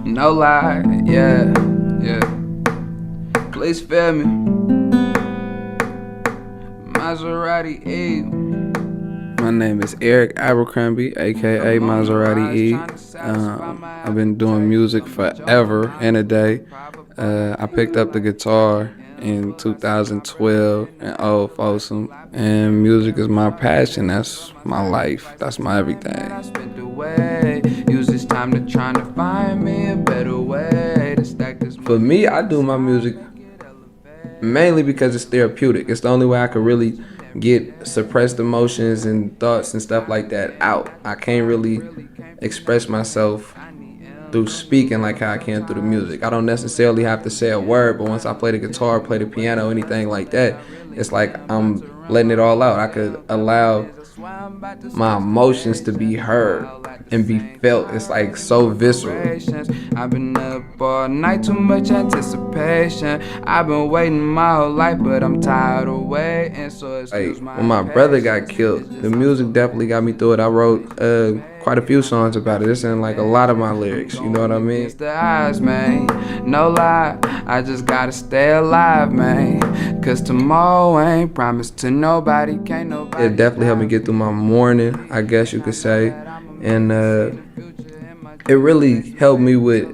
No lie, yeah, yeah. Please feel me. Maserati-E. My name is Eric Abercrombie, aka Maserati-E. I've been doing music forever and a day. I picked up the guitar in 2012 in Old Folsom, and music is my passion. That's my life. That's my everything. Use this time to try to find me a better way to stack this. For me, I do my music mainly because it's therapeutic. It's the only way I could really get suppressed emotions and thoughts and stuff like that out. I can't really express myself through speaking like how I can through the music. I don't necessarily have to say a word, but once I play the guitar, play the piano, anything like that, it's like I'm letting it all out. I could allow my emotions to be heard and be felt. It's like so visceral. I've been up all night, too much anticipation. I've been waiting my whole life, but I'm tired of waiting. So like when my brother got killed, the music definitely got me through it. I wrote quite a few songs about it. It's in like a lot of my lyrics, you know what I mean? It's the eyes, man. No lie, I just gotta stay alive, man. Cause tomorrow ain't promised to nobody, can't nobody. It definitely helped me get through my morning, I guess you could say. And it really helped me with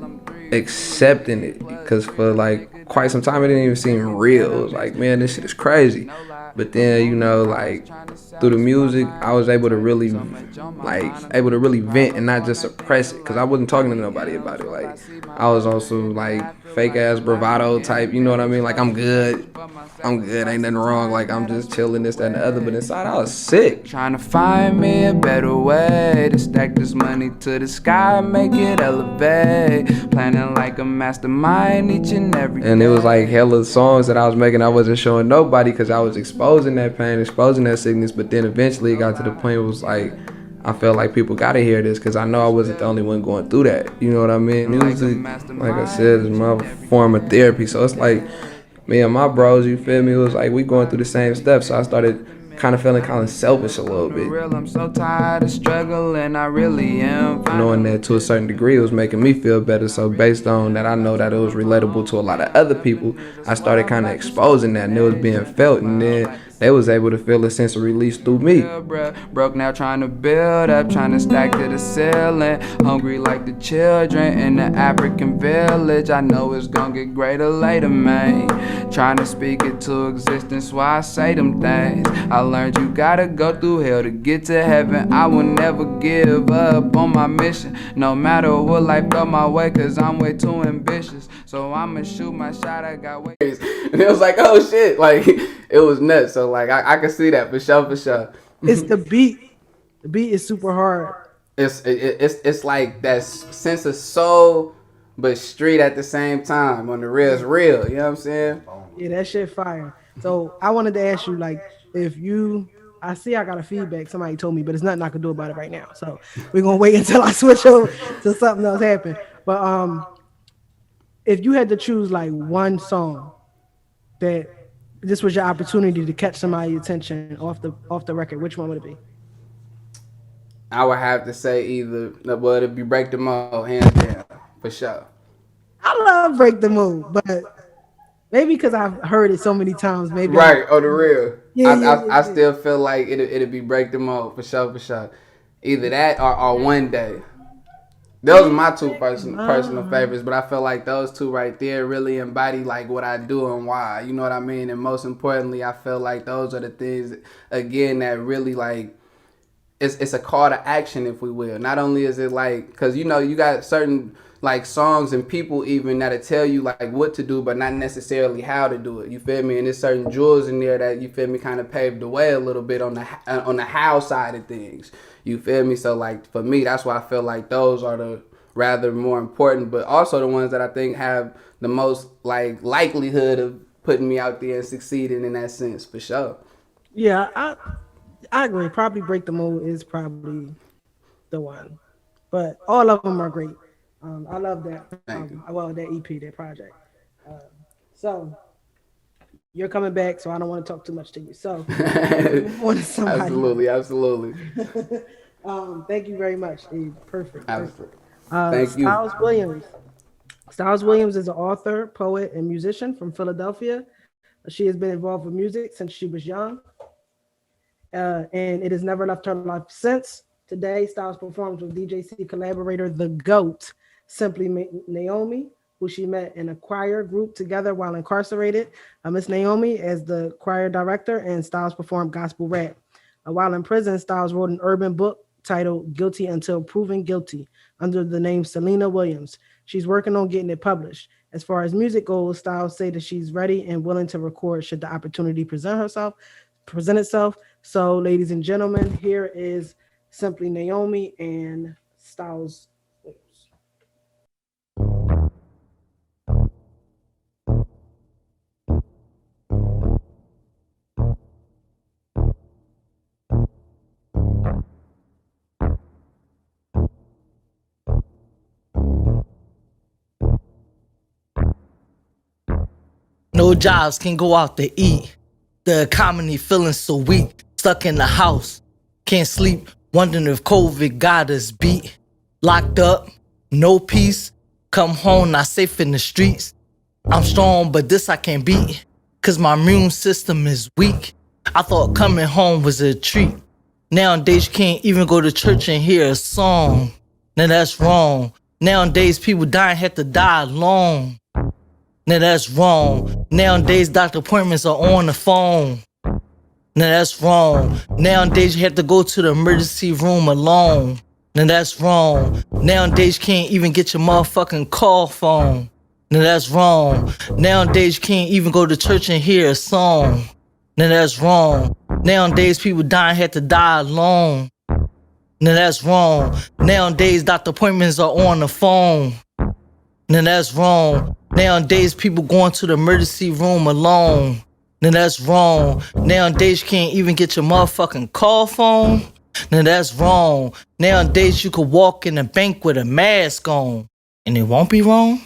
accepting it. Cause for like quite some time it didn't even seem real. It was like, man, this shit is crazy. But then, you know, like through the music, I was able to really vent and not just suppress it. Cause I wasn't talking to nobody about it. Like I was also like fake ass bravado type, you know what I mean? Like I'm good, ain't nothing wrong. Like I'm just chilling, this, that, and the other. But inside I was sick. Trying to find me a better way to stack this money to the sky, make it elevate. Planning like a mastermind each and every day. And it was like hella songs that I was making I wasn't showing nobody because I was exposing that pain, exposing that sickness. But then eventually it got to the point where it was like, I felt like people gotta hear this because I know I wasn't the only one going through that. You know what I mean? Music, like I said, is my form of therapy. So it's like me and my bros, you feel me? It was like we going through the same stuff. So I started kind of feeling kind of selfish a little bit. I'm so tired of struggling, I really am. Knowing that to a certain degree it was making me feel better. So based on that, I know that it was relatable to a lot of other people. I started kind of exposing that and it was being felt, and then they was able to feel a sense of release through me. Broke now trying to build up, trying to stack to the ceiling. Hungry like the children in the African village. I know it's gonna get greater later, man. Trying to speak it to existence, why I say them things. I learned you gotta go through hell to get to heaven. I will never give up on my mission, no matter what life throw my way, cause I'm way too ambitious. So I'ma shoot my shot, I got ways. And it was like, oh shit, like it was nuts. So like I can see that for sure, for sure. It's the beat. The beat is super hard. It's like that sense of soul, but street at the same time. On the real, it's real. You know what I'm saying? Yeah, that shit fire. So I wanted to ask you, like, if you, I see I got a feedback. Somebody told me, but it's nothing I can do about it right now. So we're gonna wait until I switch over to something else happen. But if you had to choose like one song that this was your opportunity to catch somebody's attention off the record, which one would it be? I would have to say either, well, it'd be Break the Mold, hands down, for sure. I love Break the Mold, but maybe because I've heard it so many times, maybe. Right, on the real. Yeah, I still feel like it'd be Break the Mold, for sure, for sure. Either that or One Day. Those are my two personal favorites, but I feel like those two right there really embody like what I do and why. You know what I mean? And most importantly, I feel like those are the things, again, that really like, it's a call to action, if we will. Not only is it like, because you know you got certain like songs and people even that'll tell you like what to do, but not necessarily how to do it. You feel me? And there's certain jewels in there that, you feel me, kind of paved the way a little bit on the how side of things. You feel me? So like for me, that's why I feel like those are the rather more important, but also the ones that I think have the most like likelihood of putting me out there and succeeding in that sense, for sure. Yeah, I agree. Probably Break the Mold is probably the one, but all of them are great. I love that. Well, that EP, that project. So you're coming back, so I don't want to talk too much to you. So move on to somebody. Absolutely. Thank you very much, Abe. Perfect. Perfect. Thank you. Stylez Williams. Stylez Williams is an author, poet, and musician from Philadelphia. She has been involved with music since she was young, and it has never left her life since. Today, Stylez performs with DJC collaborator The GOAT, Simply Naomi, who she met in a choir group together while incarcerated. Miss Naomi as the choir director, and Stylez performed gospel rap. While in prison, Stylez wrote an urban book titled Guilty Until Proven Guilty under the name Selena Williams. She's working on getting it published. As far as music goes, Stylez say that she's ready and willing to record should the opportunity present itself. So, ladies and gentlemen, here is Simply Naomi and Stylez Williams. No jobs, can go out to eat. The economy feeling so weak. Stuck in the house, can't sleep. Wondering if COVID got us beat. Locked up, no peace. Come home, not safe in the streets. I'm strong, but this I can't beat. Cause my immune system is weak. I thought coming home was a treat. Nowadays you can't even go to church and hear a song. Now that's wrong. Nowadays people dying have to die alone. Now that's wrong. Nowadays doctor appointments are on the phone. Now that's wrong. Nowadays you have to go to the emergency room alone. Now that's wrong. Nowadays you can't even get your motherfucking call phone. Now that's wrong. Nowadays you can't even go to church and hear a song. Now that's wrong. Nowadays people dying have to die alone. Now that's wrong. Nowadays doctor appointments are on the phone. Now that's wrong. Nowadays people going to the emergency room alone. Now that's wrong. Nowadays you can't even get your motherfucking call phone. Now that's wrong. Nowadays you could walk in a bank with a mask on. And it won't be wrong?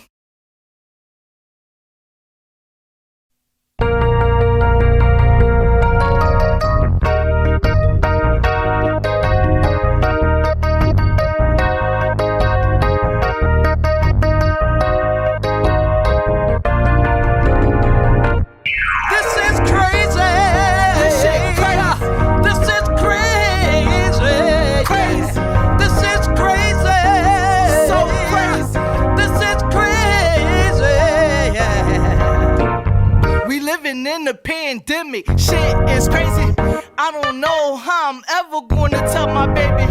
In the pandemic, shit is crazy. I don't know how I'm ever gonna tell my baby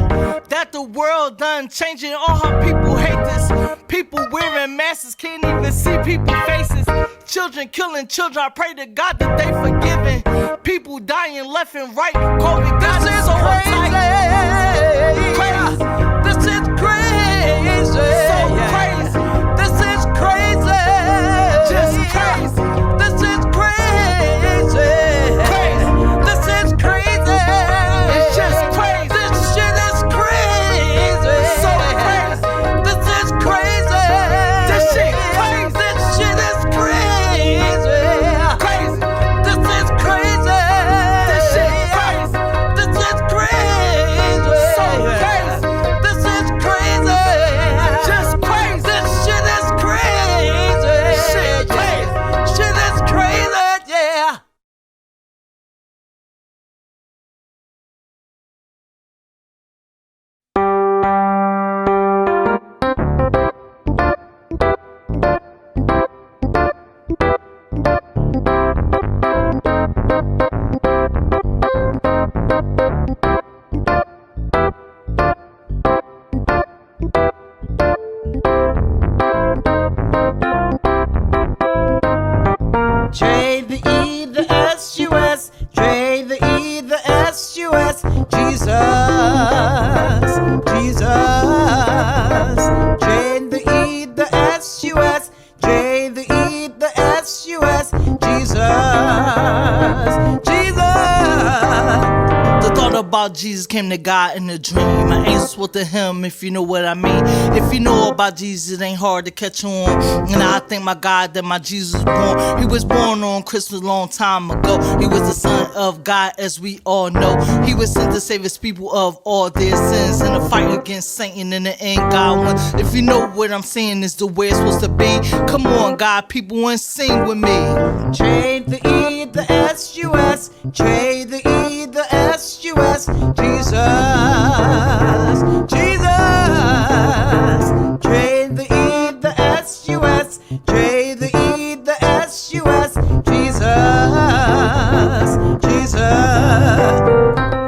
that the world done changing. All her people hate this. People wearing masks, can't even see people's faces. Children killing children, I pray to God that they forgiven. People dying left and right. COVID got us so crazy. This is crazy. So crazy. This is crazy. Just crazy. This is crazy. This is crazy. It's just crazy. This shit is crazy. So crazy. This is crazy. This shit crazy. This shit is crazy. Crazy. This is crazy. This shit crazy. This is crazy. So crazy. This is crazy. Just crazy. This shit is crazy. Shit crazy. Shit is crazy. Yeah. J, the E, the S, U, S. J, the E, the S, U, S. Jesus, Jesus. J, the E, the S, U, S. J, the E, the S, U, S. Jesus, Jesus. The thought about Jesus came to God in a dream. An angel this was to him, if you know what I mean. If you know about Jesus, it ain't hard to catch on. And I thank my God that my Jesus was born. He was born on Christmas a long time ago. He was the Son of God, as we all know. He was sent to save his people of all their sins in a fight against Satan. In the end, God won. If you know what I'm saying is the way it's supposed to be. Come on, God, people, and sing with me. Trade the E, the S-U-S. Trade the E, the S-U-S. Jesus, Jesus. Trade the E, the S-U-S. Trade the E, the S-U-S. Jesus, Jesus.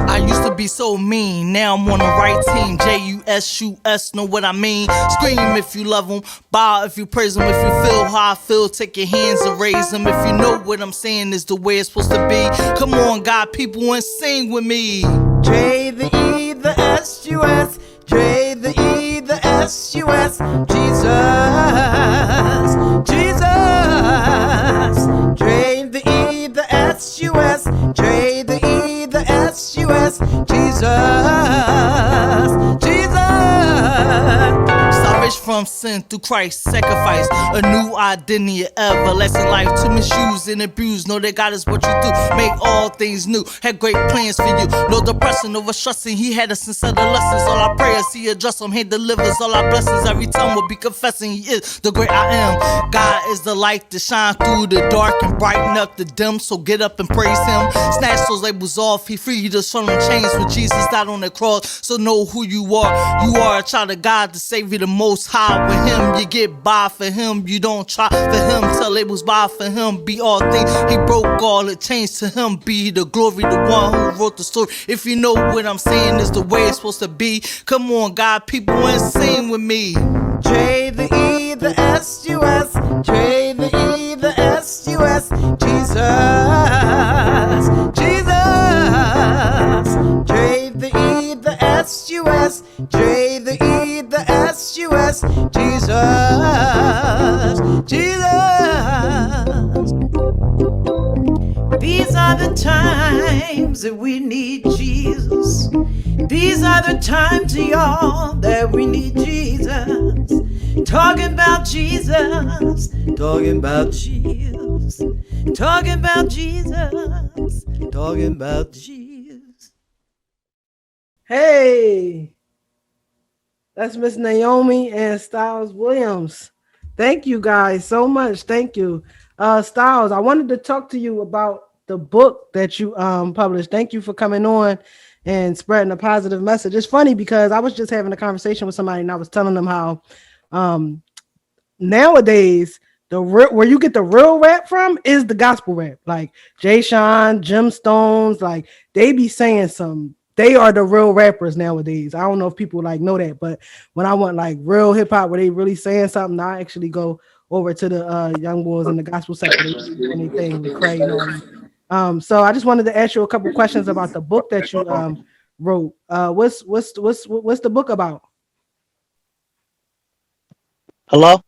I used to be so mean, now I'm on the right team. J-U-S-U-S, know what I mean? Scream if you love him, bow if you praise him. If you feel how I feel, take your hands and raise them. If you know what I'm saying is the way it's supposed to be. Come on, God, people, and sing with me. J the E, the S-U-S. J the E, the S-U-S. Jesus, Jesus. J the E, the S-U-S. J the E, the S-U-S. Jesus, Jesus. Salvation from sin through Christ's sacrifice. A new identity, everlasting life. To misuse and abuse, know that God is what you do. Make all things new, had great plans for you. No depression, no stressing. He had us instead of lessons. All our prayers, he addressed them. He delivers all our blessings. Every time we'll be confessing he is the great I am. God is the light that shines through the dark and brighten up the dim. So get up and praise him. Snatch those labels off. He freed us from the chains when Jesus died on the cross. So know who you are. You are a child of God, the Savior, the Most High. With him, you get by. For him, you don't try. For him, tell labels by. For him, be all things. He broke all the chains. To him be the glory, the one who wrote the story. If you know what I'm saying is the way it's supposed to be. Come on, God, people, and sing with me. J the E, the S-U-S. J the E, the S-U-S. Jesus, Jesus. J the E, the S-U-S. J the E, the S-U-S. Jesus, Jesus. These are the times that we need Jesus. These are the times, y'all, that we need Jesus. Talking about Jesus. Talking about Jesus. Talking about Jesus. Talking about Jesus. Hey, that's Miss Naomi and Stylez Williams. Thank you guys so much. Thank you. Stylez, I wanted to talk to you about the book that you published. Thank you for coming on and spreading a positive message. It's funny because I was just having a conversation with somebody and I was telling them how nowadays where you get the real rap from is the gospel rap. Like Jay Sean, Jim Stones, like they be saying they are the real rappers nowadays. I don't know if people like know that, but when I want like real hip hop where they really saying something, I actually go over to the young boys in the gospel section and anything with Cray and all that. So I just wanted to ask you a couple questions about the book that you wrote. What's the book about? Hello?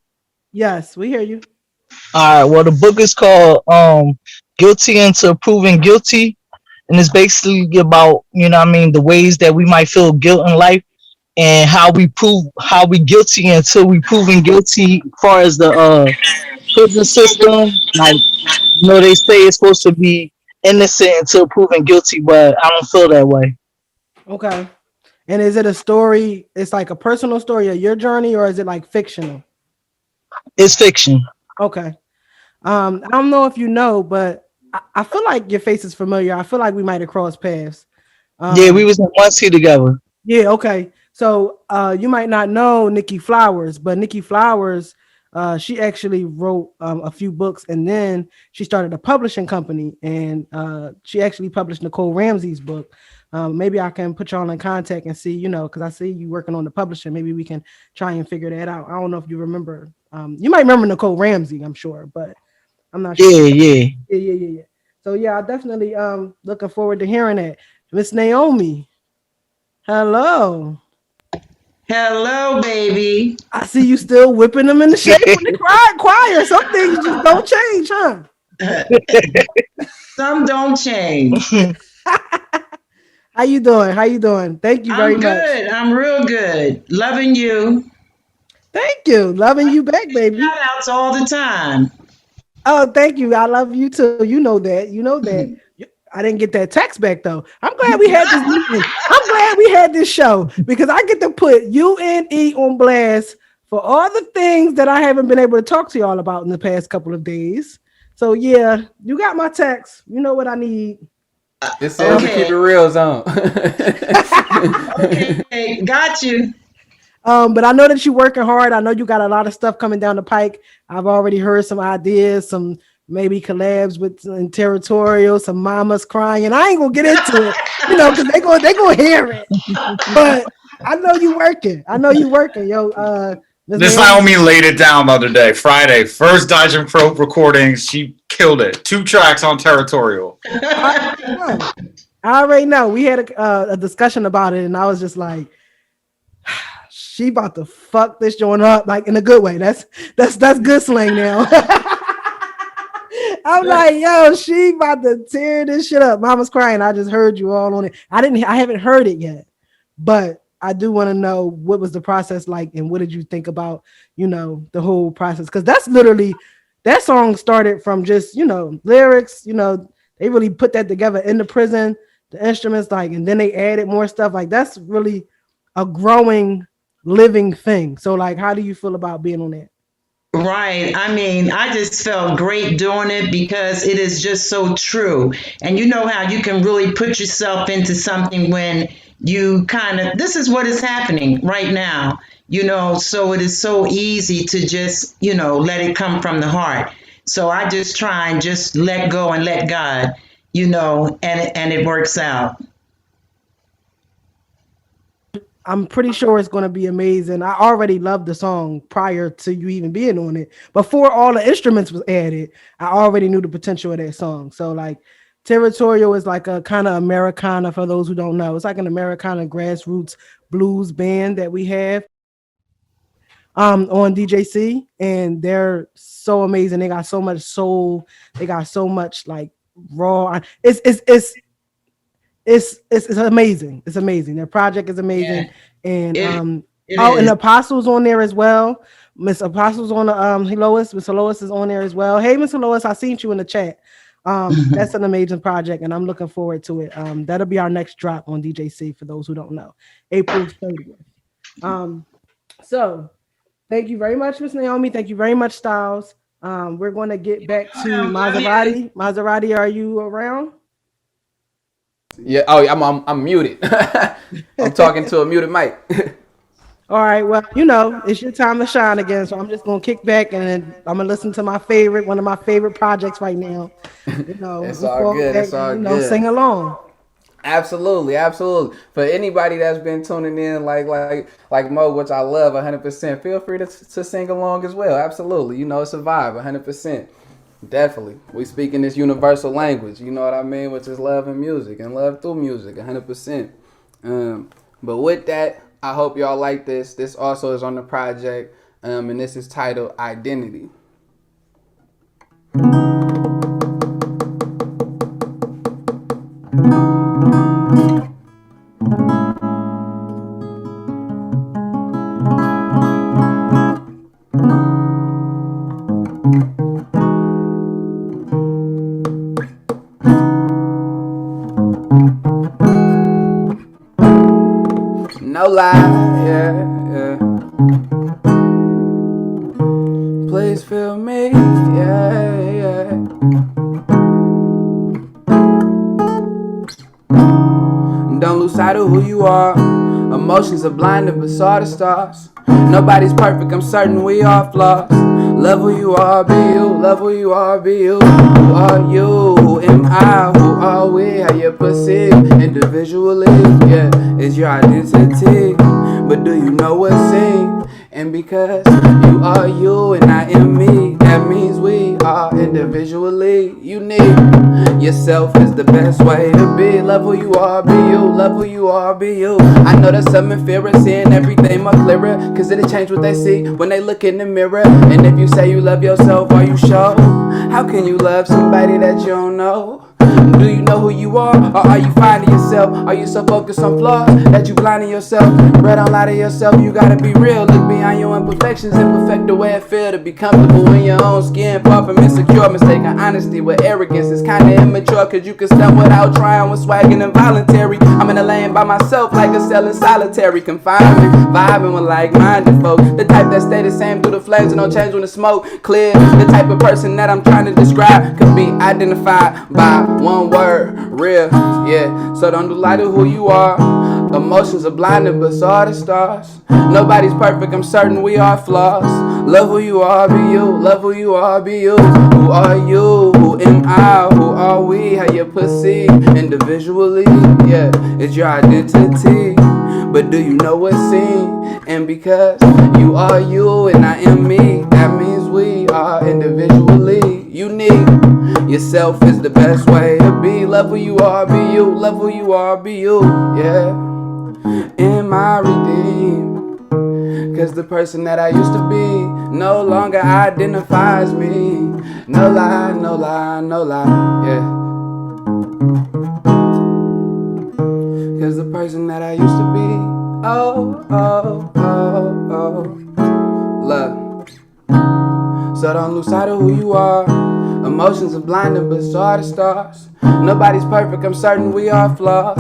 Yes, we hear you. All right. Well, the book is called Guilty Until Proven Guilty. And it's basically about, the ways that we might feel guilt in life and how we guilty until we proven guilty as far as the prison system. Like, they say it's supposed to be innocent until proven guilty, but I don't feel that way. Okay. And is it a story? It's like a personal story of your journey, or is it like fictional? It's fiction. Okay. I don't know if you know, but I feel like your face is familiar. I feel like we might have crossed paths. Yeah, we was in one seat together. Yeah, okay. So you might not know Nikki Flowers, but Nikki Flowers, she actually wrote a few books, and then she started a publishing company, and she actually published Nicole Ramsey's book. Maybe I can put you all in contact and see, because I see you working on the publishing. Maybe we can try and figure that out. I don't know if you remember. You might remember Nicole Ramsey, I'm sure, but I'm not sure. Yeah. So yeah, I definitely looking forward to hearing that. Miss Naomi, hello. Hello, baby. I see you still whipping them in the shape of the choir. Some things just don't change, huh? Some don't change. How you doing? How you doing? Thank you very I'm much. good. I'm real good. Loving you. Thank you. Loving you back, baby. Shout outs all the time. Oh, thank you. I love you too. You know that. You know that. I didn't get that text back though. I'm glad we had this meeting. I'm glad we had this show because I get to put UNE on blast for all the things that I haven't been able to talk to y'all about in the past couple of days. So yeah, you got my text. You know what I need. It says to keep it real zone. Okay, got you. But I know that you're working hard. I know you got a lot of stuff coming down the pike. I've already heard some ideas, some maybe collabs with Territorial, some mamas crying. I ain't gonna get into it, you know, because they gonna hear it. But I know you working. Yo. This Naomi laid it down the other day, Friday. First Dodge and Pro recordings. She killed it. 2 tracks on Territorial. I already know. We had a discussion about it, and I was just like, she about to fuck this joint up, like in a good way. That's good slang now. I'm like, yo, she about to tear this shit up. Mama's crying. I just heard you all on it. I haven't heard it yet, but I do want to know what was the process like and what did you think about, you know, the whole process? Because that's literally, that song started from just, you know, lyrics, you know, they really put that together in the prison, the instruments, like, and then they added more stuff. Like, that's really a growing, living thing. So, like, how do you feel about being on that? Right. I mean, I just felt great doing it because it is just so true. And you know how you can really put yourself into something when you kind of, this is what is happening right now, you know, so it is so easy to just, you know, let it come from the heart. So I just try and just let go and let God, you know, and it works out. I'm pretty sure it's going to be amazing. I already loved the song prior to you even being on it. Before all the instruments was added, I already knew the potential of that song. So like Territorial is like a kind of Americana for those who don't know. It's like an Americana grassroots blues band that we have on DJC, and they're so amazing. They got so much soul. They got so much like raw. It's amazing. It's amazing. Their project is amazing. Yeah. And and Apostle's on there as well. Miss Apostle's on the Lois. Miss Lois is on there as well. Hey, Miss Lois, I seen you in the chat. That's an amazing project, and I'm looking forward to it. That'll be our next drop on DJC for those who don't know. April 30th. So thank you very much, Miss Naomi. Thank you very much, Stylez. We're going to get back to Maserati. Maserati, are you around? Yeah. Oh, I'm muted. I'm talking to a muted mic. All right. Well, you know, it's your time to shine again. So I'm just gonna kick back and I'm gonna listen to one of my favorite projects right now. You know, it's all good. It's all good. Sing along. Absolutely. For anybody that's been tuning in, like Mo, which I love 100%, feel free to sing along as well. Absolutely. You know, it's a vibe 100%. Definitely. We speak in this universal language, you know what I mean, which is love and music and love through music 100%. But with that, I hope y'all like this. This also is on the project, and this is titled Identity. No lie, yeah. Please feel me, yeah. Don't lose sight of who you are. Emotions are blinded but saw the stars. Nobody's perfect, I'm certain we are flawed. Love who you are, be you. Love who you are, be you. Who are you? Who am I? Who are we? How you perceive individually? Yeah, is your identity. But do you know what's in? And because you are you and I am me, that means we are individually unique. Yourself is the best way to be. Love who you are, be you. Love who you are, be you. I know there's some fear of seeing everything more clearer, cause it'll change what they see when they look in the mirror. And if you say you love yourself, are you sure? How can you love somebody that you don't know? Do you know who you are, or are you finding yourself? Are you so focused on flaws that you blinding yourself? Bred, don't lie to yourself, you gotta be real. Look beyond your imperfections and perfect the way it feel to be comfortable in your own skin. Far from insecure, mistaken honesty with arrogance is kinda immature, cause you can stunt without trying with swag and involuntary. I'm in a lane by myself like a cell in solitary confinement, vibing with like-minded folks, the type that stay the same through the flames and don't change when the smoke clears. The type of person that I'm trying to describe could be identified by one word: real. Yeah, so don't do lie to who you are. Emotions are blinded, but so are the stars. Nobody's perfect, I'm certain we are flaws. Love who you are, be you. Love who you are, be you. Who are you? Who am I? Who are we? How you perceive individually? Yeah, it's your identity. But do you know what's seen? And because you are you and I am me, that means we are individually unique. Yourself is the best way to be. Love who you are, be you. Love who you are, be you. Yeah. Am I redeemed? Cause the person that I used to be no longer identifies me. No lie, no lie, no lie. Yeah. Cause the person that I used to be, oh, oh, oh, oh, love. So don't lose sight of who you are. Emotions are blinding, but so are the stars. Nobody's perfect, I'm certain we are flaws.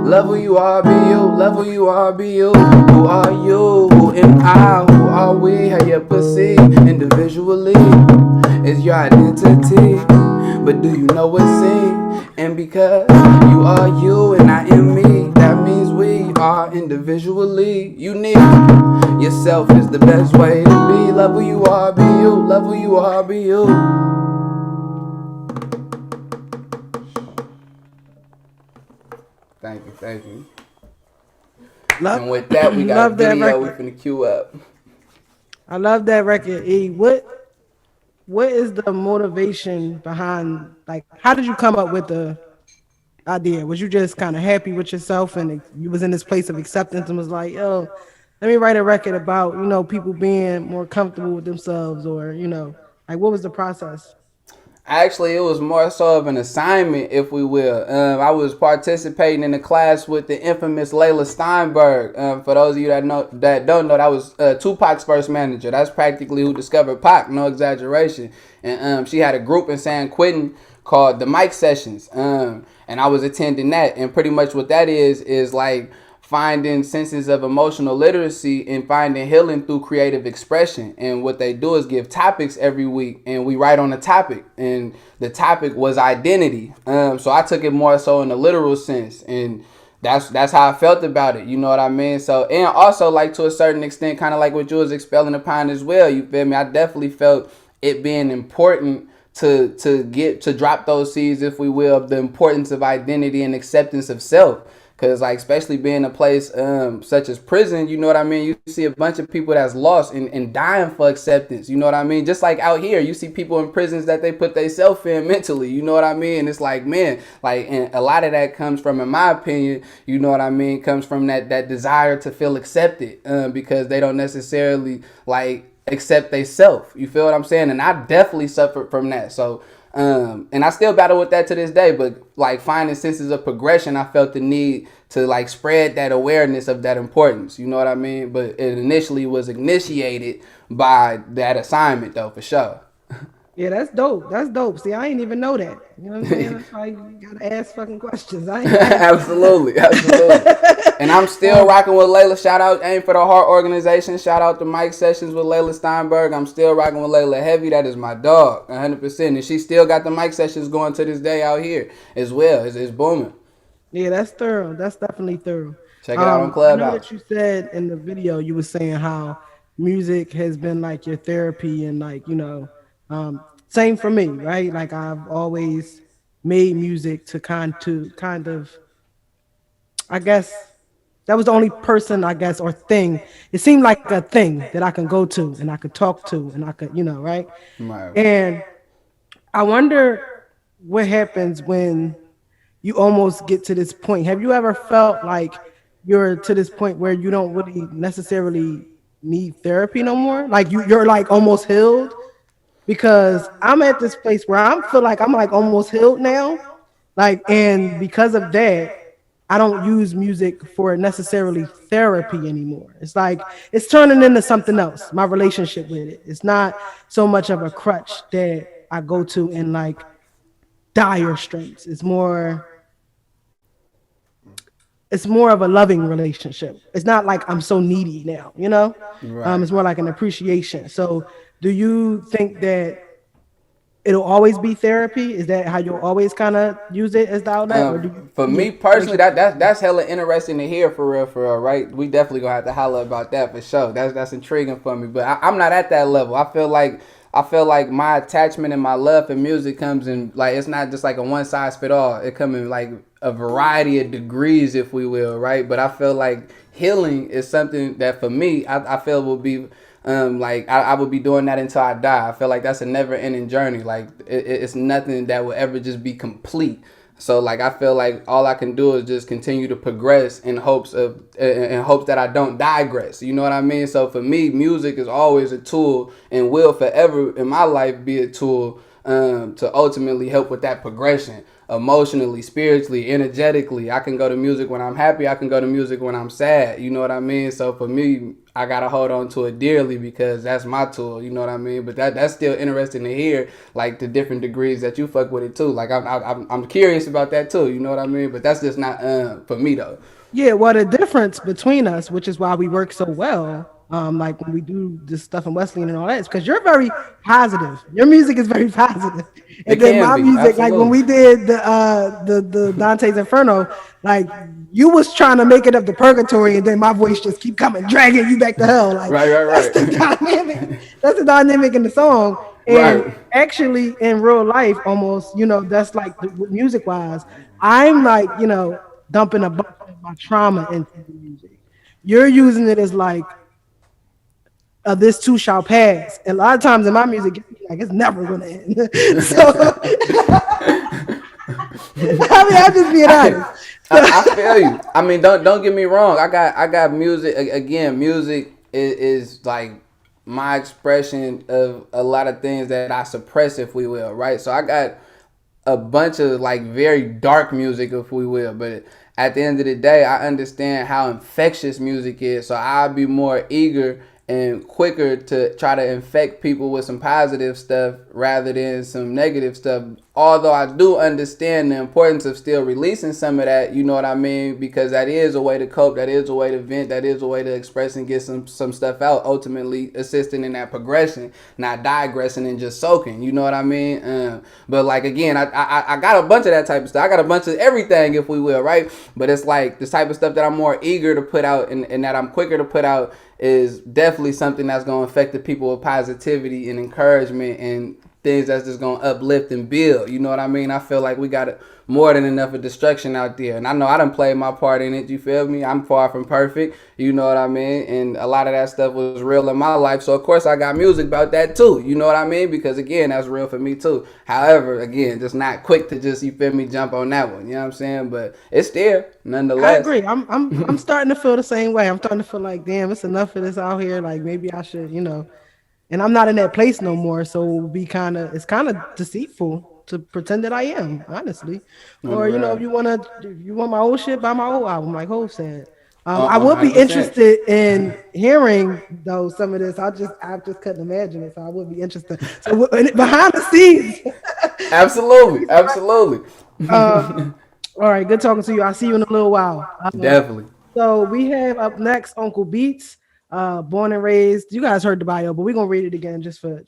Love who you are, be you. Love who you are, be you. Who are you? Who am I? Who are we? How you perceive individually is your identity. But do you know what's seen? And because you are you and I am me, that means we are individually unique. Yourself is the best way to be. Love who you are, be you. Love who you are, be you. Thank you, thank you. And with that, we got a video we finna cue up. I love that record. E, what is the motivation behind, like, how did you come up with the idea? Was you just kind of happy with yourself and you was in this place of acceptance and was like, yo, let me write a record about, people being more comfortable with themselves, or, like, what was the process? Actually, it was more so of an assignment, if we will. I was participating in a class with the infamous Layla Steinberg. For those of you that don't know, that was Tupac's first manager. That's practically who discovered Pac, no exaggeration. And she had a group in San Quentin called the Mic Sessions. And I was attending that. And pretty much what that is like finding senses of emotional literacy and finding healing through creative expression. And what they do is give topics every week, and we write on a topic, and the topic was identity. So I took it more so in a literal sense, and that's how I felt about it, you know what I mean? So, and also, like, to a certain extent, kind of like what you was expelling upon as well, you feel me? I definitely felt it being important to drop those seeds, if we will, of the importance of identity and acceptance of self. Because, like, especially being a place such as prison, you know what I mean? You see a bunch of people that's lost and dying for acceptance, you know what I mean? Just like out here, you see people in prisons that they put themselves in mentally, you know what I mean? And it's like, man, like, and a lot of that comes from, in my opinion, you know what I mean, comes from that desire to feel accepted because they don't necessarily, like, accept themselves. You feel what I'm saying? And I definitely suffered from that. So, and I still battle with that to this day, but like finding senses of progression, I felt the need to like spread that awareness of that importance. You know what I mean? But it initially was initiated by that assignment, though, for sure. Yeah, that's dope. That's dope. See, I ain't even know that. You know what I'm saying? That's why you gotta ask fucking questions. Absolutely. And I'm still rocking with Layla. Shout out Aim for the Heart organization. Shout out to Mic Sessions with Layla Steinberg. I'm still rocking with Layla heavy. That is my dog, 100%. And she still got the Mic Sessions going to this day out here as well. It's booming. Yeah, that's thorough. That's definitely thorough. Check it out on Clubhouse. I know that you said in the video, you were saying how music has been like your therapy, and like, same for me, right? Like, I've always made music to kind of, I guess that was the only person, I guess, or thing. It seemed like a thing that I can go to and I could talk to and I could, right? And I wonder what happens when you almost get to this point. Have you ever felt like you're to this point where you don't really necessarily need therapy no more? Like you're like almost healed? Because I'm at this place where I feel like I'm like almost healed now, Like, and because of that, I don't use music for necessarily therapy anymore. It's like it's turning into something else. My relationship with it. It's not so much of a crutch that I go to in like dire straits. It's more of a loving relationship. It's not like I'm so needy now, you know? Right. It's more like an appreciation. So do you think that it'll always be therapy? Is that how you'll always kind of use it as the outlet? Or do you For see me it personally, relationship? that's hella interesting to hear for real, right? We definitely gonna have to holler about that for sure. That's intriguing for me, but I'm not at that level. I feel like my attachment and my love for music comes in like it's not just like a one size fit all. It comes in like a variety of degrees, if we will, right? But I feel like healing is something that for me, I feel will be like I would be doing that until I die. I feel like that's a never ending journey. Like it's nothing that will ever just be complete. So like I feel like all I can do is just continue to progress in hopes that I don't digress. You know what I mean? So for me, music is always a tool and will forever in my life be a tool to ultimately help with that progression emotionally, spiritually, energetically. I can go to music when I'm happy. I can go to music when I'm sad. You know what I mean? So for me, I gotta hold on to it dearly because that's my tool. You know what I mean? But that's still interesting to hear, like the different degrees that you fuck with it too. Like I'm curious about that too. You know what I mean? But that's just not for me though. Yeah, well, the difference between us, which is why we work so well, like when we do this stuff in Wesleyan and all that, is because you're very positive. Your music is very positive, It and then can my be music, like when absolutely. we did the Dante's Inferno, like you was trying to make it up to purgatory, and then my voice just keep coming, dragging you back to hell. Like Right, right, that's the right. dynamic. That's the dynamic in the song, and Right. actually in real life, almost, that's like music wise. I'm like, dumping a bunch of my trauma into the music. You're using it as like this too shall pass. And a lot of times in my music, like it's never gonna end. So I mean, I'm just being honest. So, I feel you. I mean, don't get me wrong. I got music again. Music is like my expression of a lot of things that I suppress, if we will, right? So I got a bunch of like very dark music, if we will, but at the end of the day, I understand how infectious music is, so I'll be more eager and quicker to try to infect people with some positive stuff rather than some negative stuff. Although I do understand the importance of still releasing some of that, you know what I mean? Because that is a way to cope, that is a way to vent, that is a way to express and get some stuff out, ultimately assisting in that progression, not digressing and just soaking, you know what I mean? But like again, I got a bunch of that type of stuff. I got a bunch of everything, if we will, right? But it's like the type of stuff that I'm more eager to put out and that I'm quicker to put out is definitely something that's going to affect the people with positivity and encouragement and things that's just going to uplift and build. You know what I mean? I feel like we got more than enough of destruction out there. And I know I done played my part in it. You feel me? I'm far from perfect. You know what I mean? And a lot of that stuff was real in my life. So, of course, I got music about that, too. You know what I mean? Because, again, that's real for me, too. However, again, just not quick to just, you feel me, jump on that one. You know what I'm saying? But it's there, I nonetheless. agree. I'm starting to feel the same way. I'm starting to feel like, damn, it's enough of this out here. Like maybe I should, and I'm not in that place no more. So it's kind of deceitful to pretend that I am, honestly. On the Or ride. if you want my old shit, buy my old album, like Ho said. I would be 100%. interested in hearing though some of this. I just couldn't imagine it, so I would be interested. So behind the scenes, Absolutely. Absolutely. uh, all right, good talking to you. I'll see you in a little while. Definitely. So we have up next Uncle Beats, born and raised. You guys heard the bio, but we're gonna read it again just for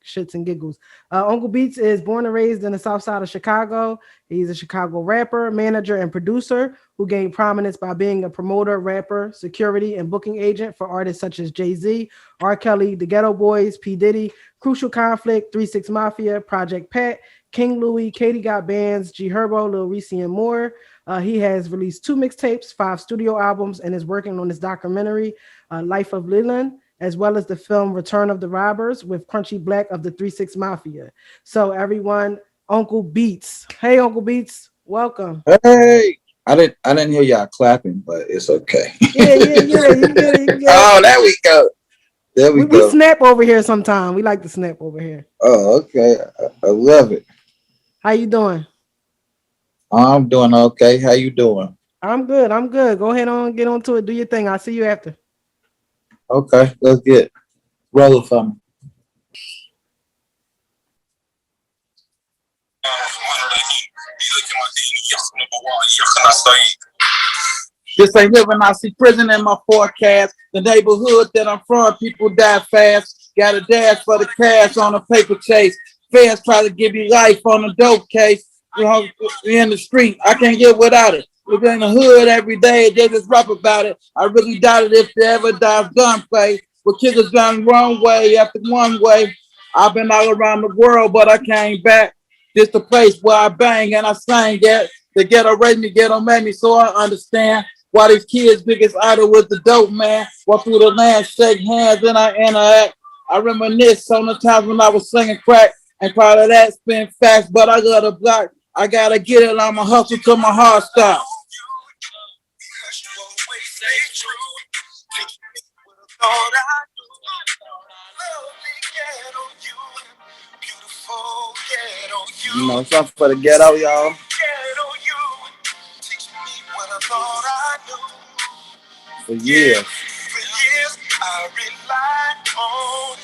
shits and giggles. Uncle Beats is born and raised in the South Side of Chicago. He's a Chicago rapper, manager, and producer who gained prominence by being a promoter, rapper, security, and booking agent for artists such as Jay-Z, R. Kelly, The Ghetto Boys, P. Diddy, Crucial Conflict, 3 6 Mafia, Project Pat, King Louie, Katie Got Bands, G Herbo, Lil Reese, and more. He has released 2 mixtapes, 5 studio albums, and is working on his documentary, Life of Leland, as well as the film Return of the Robbers with Crunchy Black of the 3 6 Mafia. So everyone, Uncle Beats. Hey, Uncle Beats, welcome. Hey, I didn't hear y'all clapping, but it's okay. Yeah, yeah, yeah. You get it, you get it. Oh, there we go. There we We go. snap over here sometime. We like to snap over here. Oh, okay. I love it. How you doing? I'm doing okay. How you doing? I'm good. I'm good. Go ahead on, get on to it. Do your thing. I'll see you after. Okay, let's get roll for me. This ain't living. I see prison in my forecast. The neighborhood that I'm from, people die fast. Got a dash for the cash on a paper chase. Feds try to give you life on a dope case. You know, we in the street. I can't get without it. We're in the hood every day. They just rap about it. I really doubt it if they ever die of gunplay. But kids have done wrong way after one way. I've been all around the world, but I came back. This the place where I bang and I sang at. The ghetto raised me, ghetto made me, so I understand why these kids' biggest idol was the dope man. Walk through the land, shake hands, and I interact. I reminisce on the times when I was singing crack, and part of that spin fast, but I got a block. I gotta get it. I'ma hustle till my heart stops. You know, something for the ghetto, y'all. For years.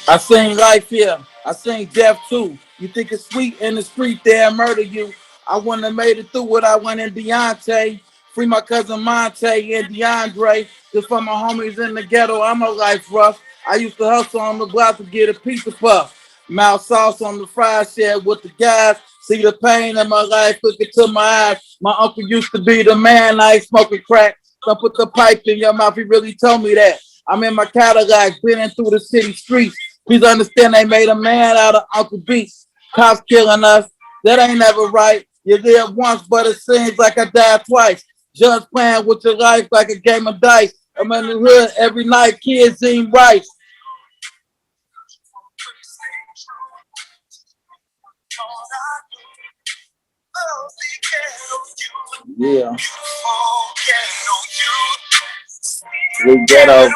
I sing life here. I sing death too. You think it's sweet in the street, they'll murder you. I wouldn't have made it through what I went in Deontay. Free my cousin Monte and DeAndre. Just for my homies in the ghetto, I'm a life rough. I used to hustle on the block to get a pizza puff. Mouth sauce on the fried share with the guys. See the pain in my life, look into my eyes. My uncle used to be the man, I ain't smoking crack. Don't put the pipe in your mouth, he really told me that. I'm in my Cadillac, been through the city streets. Please understand they made a man out of Uncle Beats. Cops killing us, that ain't never right. You live once, but it seems like I died twice. Judge playing with your life like a game of dice. I'm in the hood every night, kids eating rice. Yeah. We ghetto.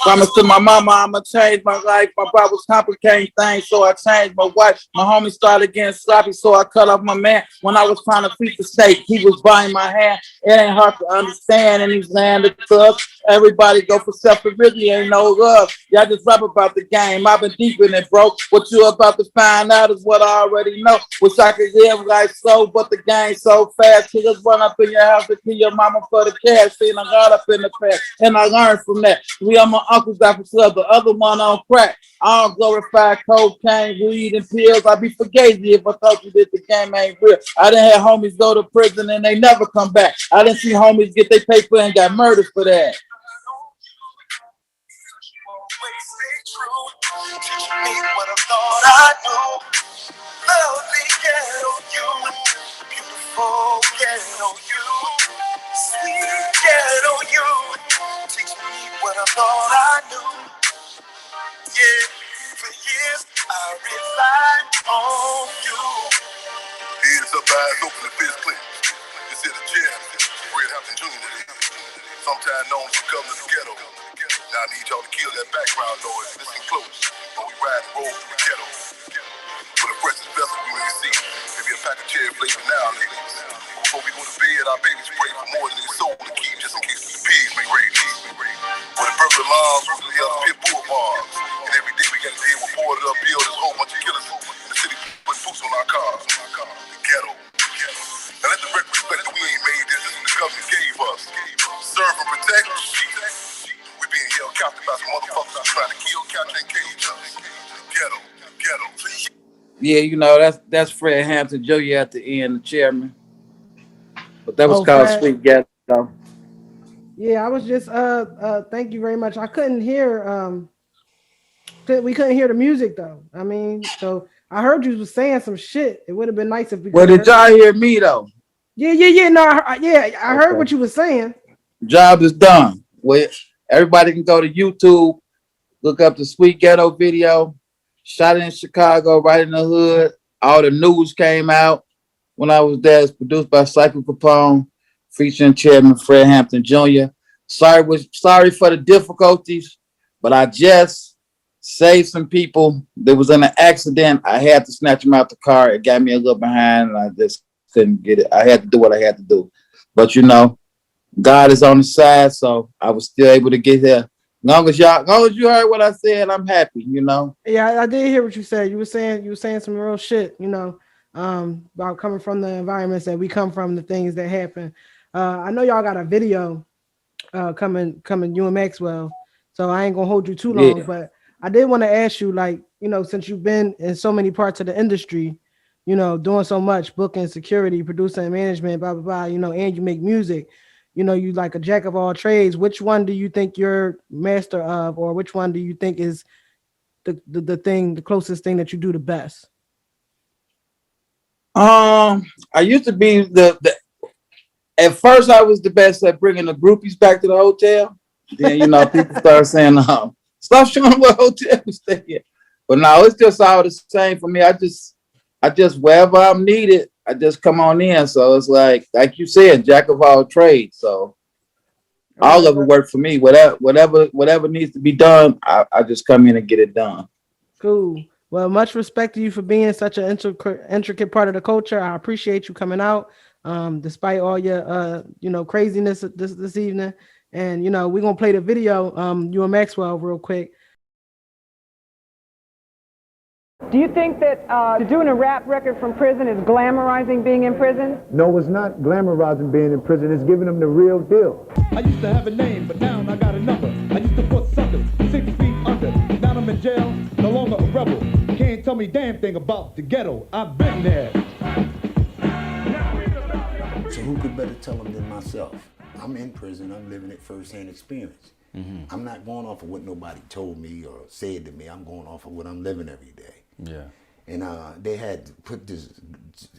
Promise to my mama, I'ma change my life. My brother was complicating things, so I changed my wife. My homie started getting sloppy, so I cut off my man. When I was trying to feed the steak, he was buying my hand. It ain't hard to understand in these land of thugs. Everybody go for self, it really ain't no love. Y'all just rap about the game. I've been deep in it, bro. What you about to find out is what I already know. Wish I could live life slow, but the game so fast. Killers run up in your house to kill your mama for the cash. Seeing I got up in the past, and I learned from that. We are my uncles that for club, the other one on crack. I don't glorify cocaine, weed, and pills. I'd be fugazi if I thought you that the game ain't real. I done had homies go to prison and they never come back. I didn't see homies get their paper and got murdered for that. Hands up, eyes open, the fist clear. This is the jam, Bred Jr. Sometimes known as the governor of the ghetto. Now I need y'all to kill that background noise. Listen close, when we ride and roll through the ghetto. With a precious vessel we may see. Maybe a pack of cherry flavor now, ladies. Before we go to bed, our babies pray for more than their soul to keep, just in case the pigs may raid. With a burglar alarms, we have pit bull bars. And every day we got to deal with boarded up buildings, a whole bunch of killers in the city putting boots on our cars. The ghetto. Now let the record reflect that we ain't made this as the government gave us. Serve and protect. We being held captive by some motherfuckers who's trying to kill, capture, and cage us. Ghetto. Yeah, you know, that's Fred Hampton Jr. at the end, the chairman. But that was called Fred. Sweet Ghetto. Yeah, I was just thank you very much. I couldn't hear we couldn't hear the music though. I mean, so I heard you was saying some shit. It would have been nice if we Well, did y'all hear me though? Yeah. No, I heard what you were saying. Job is done. Well, everybody can go to YouTube, look up the Sweet Ghetto video. Shot in Chicago, right in the hood. All the news came out when I was there. It's produced by Cycle Capone, featuring Chairman Fred Hampton Jr. Sorry for the difficulties, but I just saved some people. There was in an accident. I had to snatch them out the car. It got me a little behind, and I just couldn't get it. I had to do what I had to do. But you know, God is on the side, so I was still able to get there. Long as you heard what I said, I'm happy, you know. Yeah, I did hear what you said. You were saying some real shit, you know, about coming from the environments that we come from, the things that happen. I know y'all got a video coming, you and Maxwell, so I ain't gonna hold you too long, but I did want to ask you, like, you know, since you've been in so many parts of the industry, you know, doing so much, booking, security, producing, management, blah, blah, blah, you know, and you make music, you know, you like a jack of all trades. Which one do you think you're master of, or which one do you think is the closest thing that you do the best? I used to be at first I was the best at bringing the groupies back to the hotel. Then, you know, people started saying, stop showing them what hotel we stay at. But no, it's just all the same for me. I just wherever I'm needed, I just come on in. So it's like you said, jack of all trades. So all of it work for me. Whatever needs to be done, I just come in and get it done. Cool. Well, much respect to you for being such an intricate part of the culture. I appreciate you coming out, despite all your you know, craziness this evening. And you know, we're gonna play the video, you and Maxwell, real quick. Do you think that doing a rap record from prison is glamorizing being in prison? No, it's not glamorizing being in prison. It's giving them the real deal. I used to have a name, but now I got a number. I used to put suckers 6 feet under. Now I'm in jail, no longer a rebel. Can't tell me damn thing about the ghetto. I've been there. So who could better tell them than myself? I'm in prison. I'm living it firsthand experience. Mm-hmm. I'm not going off of what nobody told me or said to me. I'm going off of what I'm living every day. Yeah. And they had to put this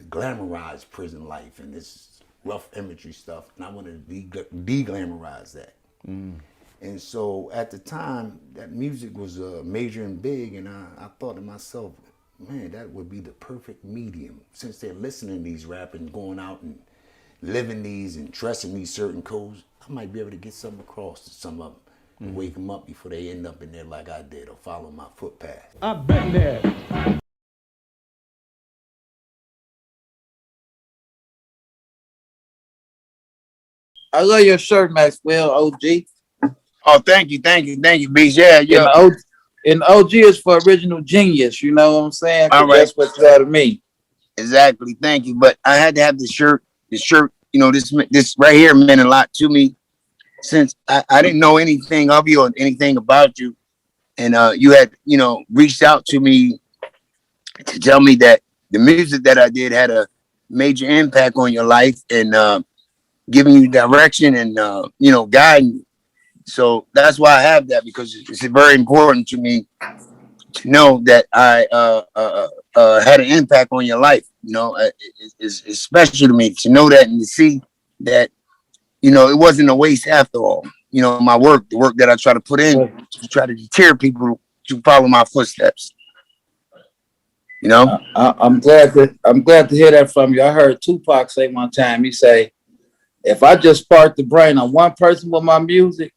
glamorized prison life and this rough imagery stuff, and I wanted to de-glamorize that. Mm. And so at the time, that music was major and big, and I thought to myself, man, that would be the perfect medium. Since they're listening to these rap and going out and living these and dressing these certain codes, I might be able to get something across to some of them. And wake them up before they end up in there like I did, or follow my footpath. I've been there. I love your shirt, Maxwell, OG. Oh, thank you, Beast. Yeah. And OG is for original genius, you know what I'm saying? All right. That's what you are to me. Exactly, thank you. But I had to have this shirt, you know, this right here meant a lot to me. Since I didn't know anything of you or anything about you, and you had, you know, reached out to me to tell me that the music that I did had a major impact on your life and giving you direction and, you know, guiding you. So that's why I have that, because it's very important to me to know that I had an impact on your life. You know, it's special to me to know that and to see that, you know, it wasn't a waste after all. You know, the work that I try to put in to try to deter people to follow my footsteps. You know, I'm glad to hear that from you. I heard Tupac say one time, he say, if I just spark the brain on one person with my music,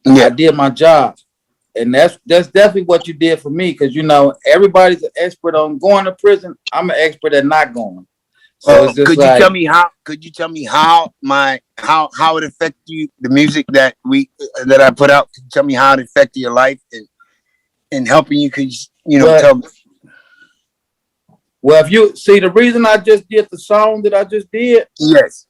I did my job. And that's definitely what you did for me. Cause you know, everybody's an expert on going to prison. I'm an expert at not going. So it's just could you tell me how it affected you, the music that I put out? Could you tell me how it affected your life and helping you? Could you know, tell me? Well, if you see, the reason I just did the song that I just did, yes.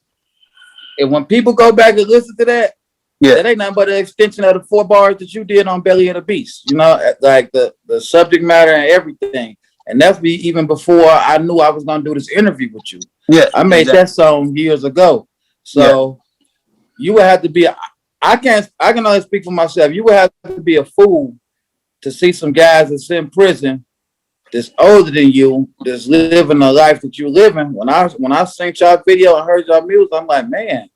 And when people go back and listen to that, that ain't nothing but an extension of the 4 bars that you did on Belly of the Beast. You know, like the subject matter and everything. And that's me even before I knew I was gonna do this interview with you. Yeah, I made that song years ago. So you would have to be I can only speak for myself. You would have to be a fool to see some guys that's in prison that's older than you, that's living the life that you're living. When I seen y'all video and heard y'all music, I'm like, man,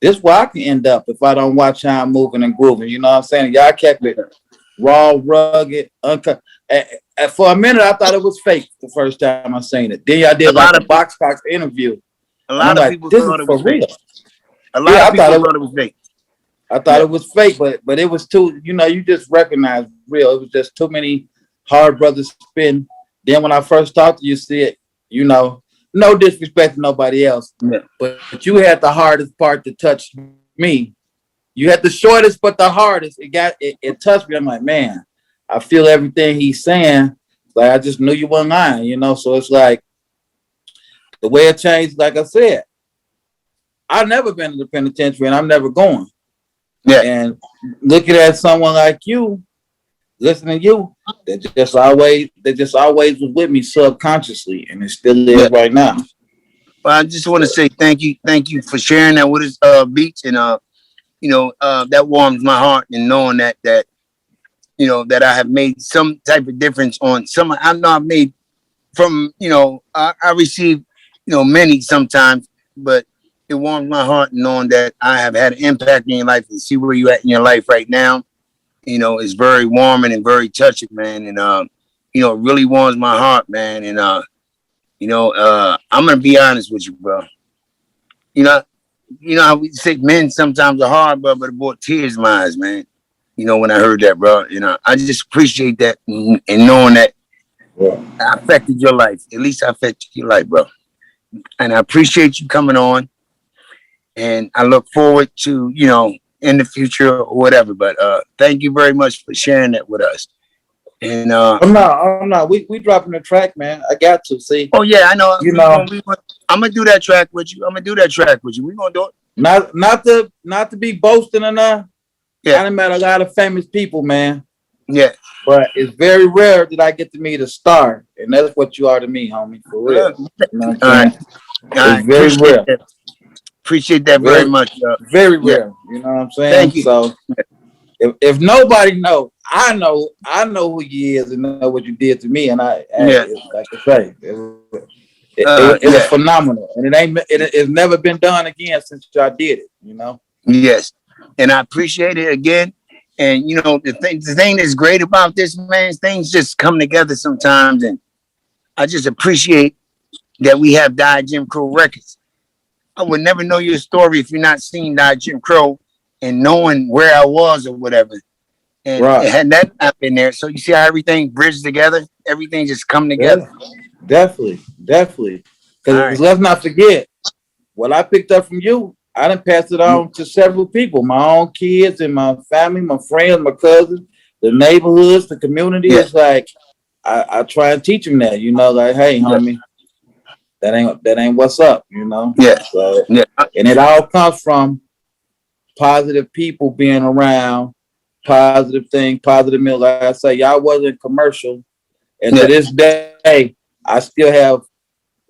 this is where I can end up if I don't watch how I'm moving and grooving. You know what I'm saying? Y'all kept it raw, rugged, uncut. And for a minute, I thought it was fake the first time I seen it. Then y'all did a box interview. A lot of people thought it was fake. A lot of people thought it was fake. I thought it was fake, but it was too. You know, you just recognize real. It was just too many hard brothers spin. Then when I first talked to you, see it. You know, no disrespect to nobody else, but you had the hardest part to touch me. You had the shortest, but the hardest. It touched me. I'm like, man, I feel everything he's saying. Like I just knew you weren't lying, you know. So it's like the way it changed. Like I said, I've never been to the penitentiary, and I'm never going. Yeah. And looking at someone like you, listening to you, that just always was with me subconsciously, and it still is right now. Well, I just want to say thank you for sharing that with us, Beats, and that warms my heart, and knowing that that I have made some type of difference on some. I know I've made from I receive many sometimes, but it warms my heart knowing that I have had an impact in your life, and see where you at in your life right now. It's very warming and very touching, man. And it really warms my heart, man. And I'm gonna be honest with you, bro. You know how we say men sometimes are hard, bro, but it brought tears in my eyes, man. When I heard that, bro. I just appreciate that, and knowing that I affected your life. At least I affected your life, bro. And I appreciate you coming on. And I look forward to, in the future or whatever. But thank you very much for sharing that with us. And I'm not. We dropping the track, man. I got to see. Oh yeah, I know. I'm gonna do that track with you. We're gonna do it. Not to be boasting or not. Yeah. I done met a lot of famous people, man. Yeah. But it's very rare that I get to meet a star, and that's what you are to me, homie. For real. All right. It's very rare. Appreciate that very much. Very rare. You know what I'm saying? Thank you. So if nobody know, I know who you is and know what you did to me, and like I say, it was phenomenal, and it's never been done again since y'all did it. Yes, and I appreciate it again. And the thing that's great about this, man, is things just come together sometimes, and I just appreciate that we have Die Jim Crow Records. I would never know your story if you're not seeing Die Jim Crow and knowing where I was or whatever. And it had that not been there. So you see how everything bridged together? Everything just come together. Definitely. Because let's not forget, what I picked up from you, I done passed it on to several people, my own kids and my family, my friends, my cousins, the neighborhoods, the community. It's like, I try and teach them that, like, hey, homie, that ain't what's up, Yeah. So, and it all comes from positive people being around, positive thing, positive meal. Like I say, y'all wasn't commercial, and to this day, I still have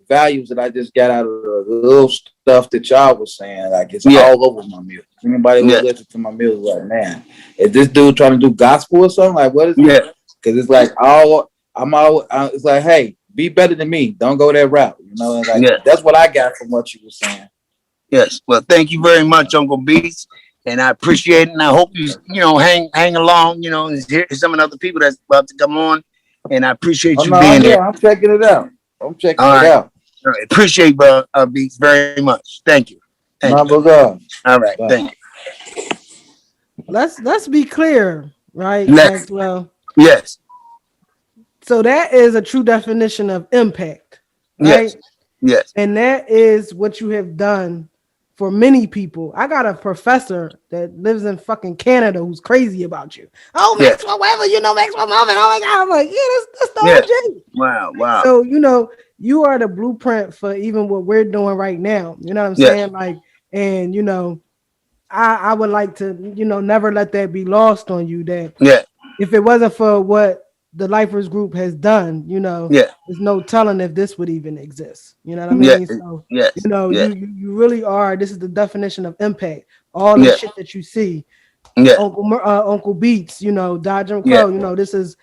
values that I just got out of the little stuff that y'all was saying. Like it's all over my music. Anybody who listens to my music, like, man, is this dude trying to do gospel or something? Like, what is it? Because it's like it's like, hey, be better than me. Don't go that route. That's what I got from what you were saying. Yes. Well, thank you very much, Uncle Beats. And I appreciate it. And I hope you hang along, and hear some of the other people that's about to come on. And I appreciate you being here. I'm checking it out. All right. Appreciate Beats very much. Thank you. All right. Bye. Thank you. Let's be clear, right, Next. Maxwell? Yes. So that is a true definition of impact, right? Yes. And that is what you have done for many people. I got a professor that lives in fucking Canada who's crazy about you. Oh, Maxwell, whatever, Maxwell Melvin. Oh my God. I'm like, that's the OG. Wow. So, you are the blueprint for even what we're doing right now. You know what I'm saying? Like, and I would like to, never let that be lost on you, that if it wasn't for what the Lifers group has done, there's no telling if this would even exist. You know what I mean? So, you really are. This is the definition of impact. All the shit that you see, Uncle Beats, Die Jim Crow, this is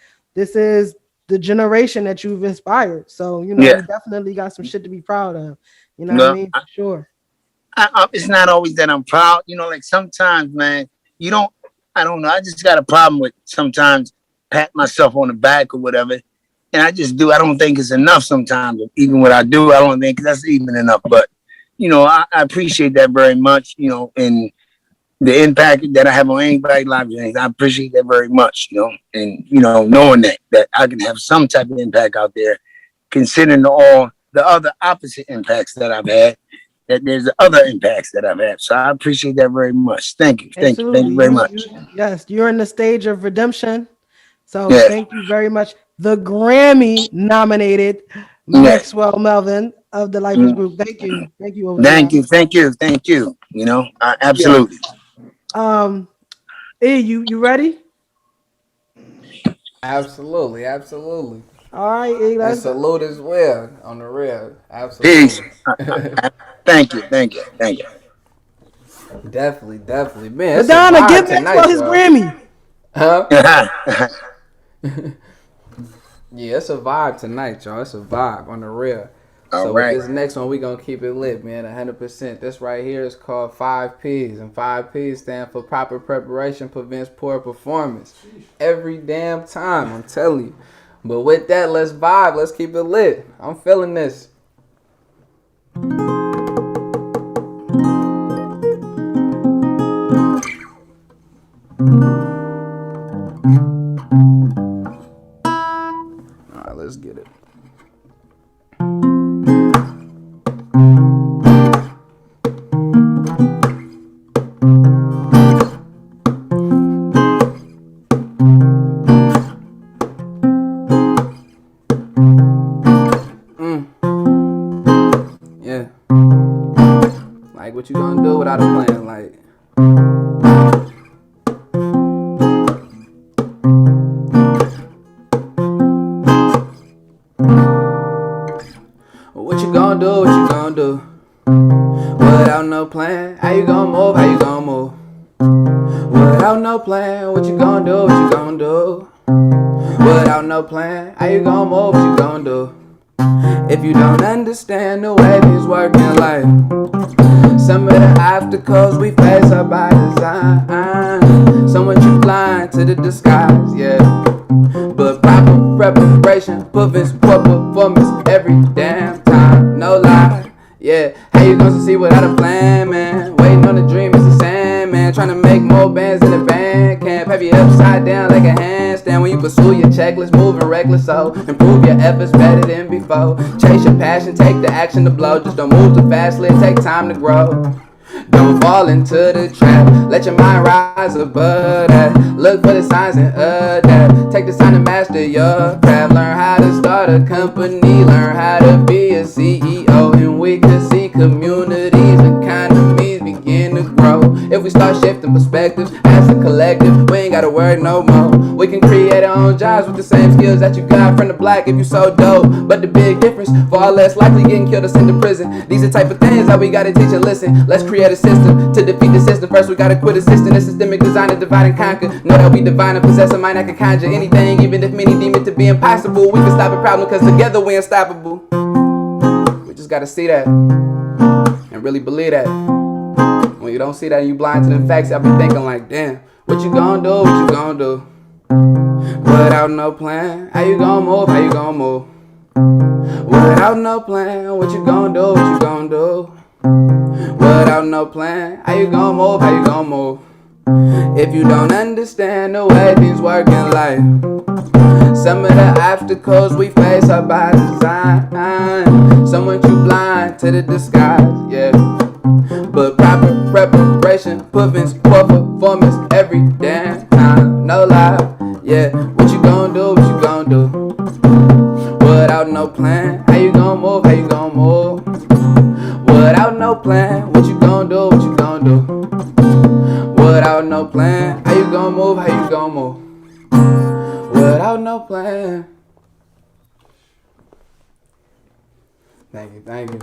the generation that you've inspired. So, you definitely got some shit to be proud of. You know what I mean? For sure. It's not always that I'm proud. Like sometimes, man, I don't know. I just got a problem with sometimes pat myself on the back or whatever. And I just do. I don't think it's enough sometimes. Even what I do, I don't think that's even enough. But, I appreciate that very much, and the impact that I have on anybody's life. I appreciate that very much, and knowing that I can have some type of impact out there, considering all the other opposite impacts that I've had. That there's other impacts that I've had. So I appreciate that very much. Thank you very much. Yes, you're in the stage of redemption. So thank you very much. The Grammy nominated Maxwell Melvin of the Lifers Group. Thank you. Thank you. Thank you. Absolutely. E, you ready? Absolutely. All right, E, and salute as well on the real. Absolutely. Peace. Thank you. Definitely. Man, Madonna, give Maxwell his Grammy. Huh? Yeah, it's a vibe tonight, y'all. It's a vibe on the real. So with this next one, we gonna keep it lit, man. 100%. This right here is called 5 P's, and 5 P's stand for proper preparation prevents poor performance. Every damn time, I'm telling you. But with that, let's vibe. Let's keep it lit. I'm feeling this. All right, let's get it. Yeah. Like, what you gonna do without a plan? Like, what you gonna do? What you gonna do? Without no plan, how you gonna move? How you gonna move? Without no plan, what you gonna do? What you gonna do? Without no plan, how you gonna move? What you gonna do? If you don't understand the way things work in life, some of the obstacles we face are by design. Someone you blind to the disguise, yeah. But proper preparation prevents poor performance every damn time, no lie. Yeah, how you gonna succeed without a plan, man? Waiting on a dream is the same, man. Trying to make more bands in the band camp. Have you upside down like a handstand when you pursue your checklist, moving reckless. So improve your efforts better than before. Chase your passion, take the action to blow. Just don't move too fast, let it take time to grow. Don't fall into the trap. Let your mind rise above that. Look for the signs and that. Take the time to master your craft. Learn how to start a company. Learn how to be a CEO. And we can see communities, economies begin to grow. If we start shifting perspectives as a collective, we ain't gotta worry no more. We can create our own jobs with the same skills that you got from the black if you so dope. But the big difference, far less likely getting killed or sent to prison. These are the type of things that we gotta teach and listen. Let's create a system to defeat the system. First we gotta quit assisting the systemic design to divide and conquer. Know that we divine and possess a mind that can conjure anything, even if many deem it to be impossible. We can stop a problem cause together we unstoppable. We just gotta see that and really believe that. When you don't see that and you blind to the facts, I'll be thinking like, damn, what you gonna do? What you gonna do? Without no plan, how you gonna move? How you gonna move? Without no plan, what you gonna do? What you gonna do? Without no plan, how you gonna move? How you gonna move? If you don't understand the way things work in life, some of the obstacles we face are by design. Someone too blind to the disguise, yeah. But proper preparation prevents poor performance every damn time, no lie, yeah. What you gonna do? What you gonna do? Without no plan, how you gonna move? How you gonna move? Without no plan, what you gonna do? What you gonna do? Without no plan, how you gonna move? How you gonna move? Without no plan. Thank you.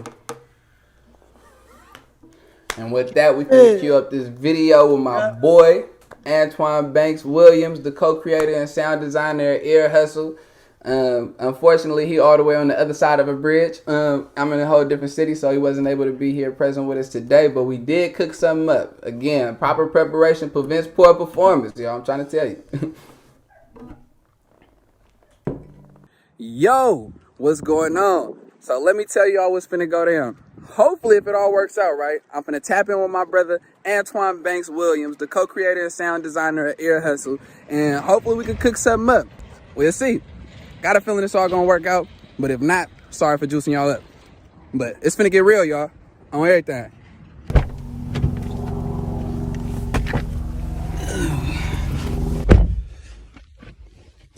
And with that, we can cue up this video with my boy, Antwan Banks Williams, the co-creator and sound designer at Ear Hustle. Unfortunately, he all the way on the other side of a bridge. I'm in a whole different city, so he wasn't able to be here present with us today, but we did cook something up. Again, proper preparation prevents poor performance, y'all. I'm trying to tell you. Yo, what's going on? So let me tell y'all what's finna go down. hopefully, if it all works out right, I'm finna tap in with my brother Antwan Banks Williams, the co-creator and sound designer at Ear Hustle, and hopefully we can cook something up. We'll see. Got a feeling it's all gonna work out, but if not, sorry for juicing y'all up. But it's finna get real, y'all, on everything.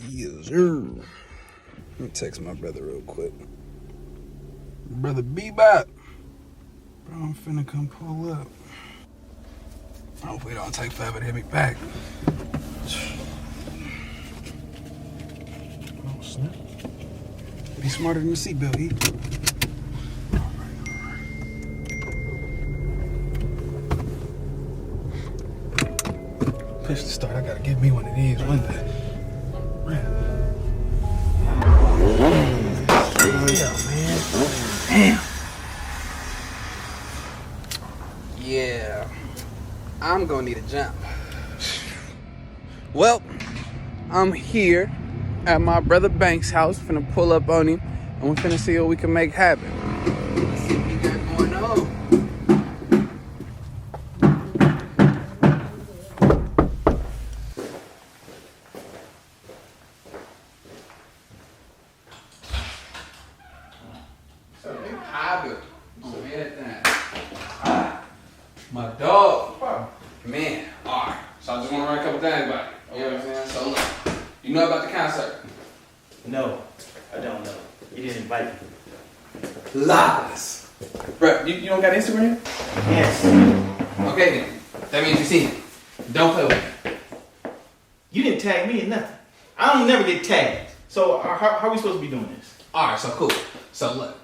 Yes, sir. Let me text my brother real quick. Brother Bebop. Bro, I'm finna come pull up. Hopefully it don't take forever to hit me back. Oh, snap. Be smarter than the seatbelt, E. Push the start. I gotta give me one of these one day. Damn. Yeah. I'm gonna need a jump. Well, I'm here at my brother Banks' house. Finna pull up on him, and we're finna see what we can make happen. Let's see what we got going on. My dog. Man, alright. So I just want to run a couple things by you. You know what I'm saying? So look, you know about the concert? No, I don't know. You didn't invite me. Lies. Bro, you don't got Instagram? Yes. Okay then. That means you seen it. Don't play with me. You didn't tag me in nothing. I don't never get tagged. So how are we supposed to be doing this? Alright, so cool. So look,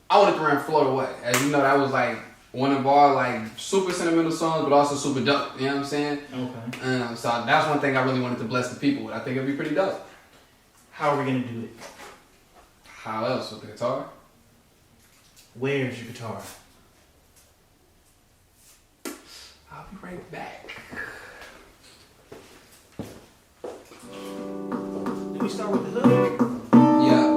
I wanted to run Float Away. As you know, that was like one of our like super sentimental songs, but also super dope. You know what I'm saying? Okay. So that's one thing I really wanted to bless the people with. I think it'd be pretty dope. How are we gonna do it? How else with the guitar? Where's your guitar? I'll be right back. Did we start with the hook? Yeah.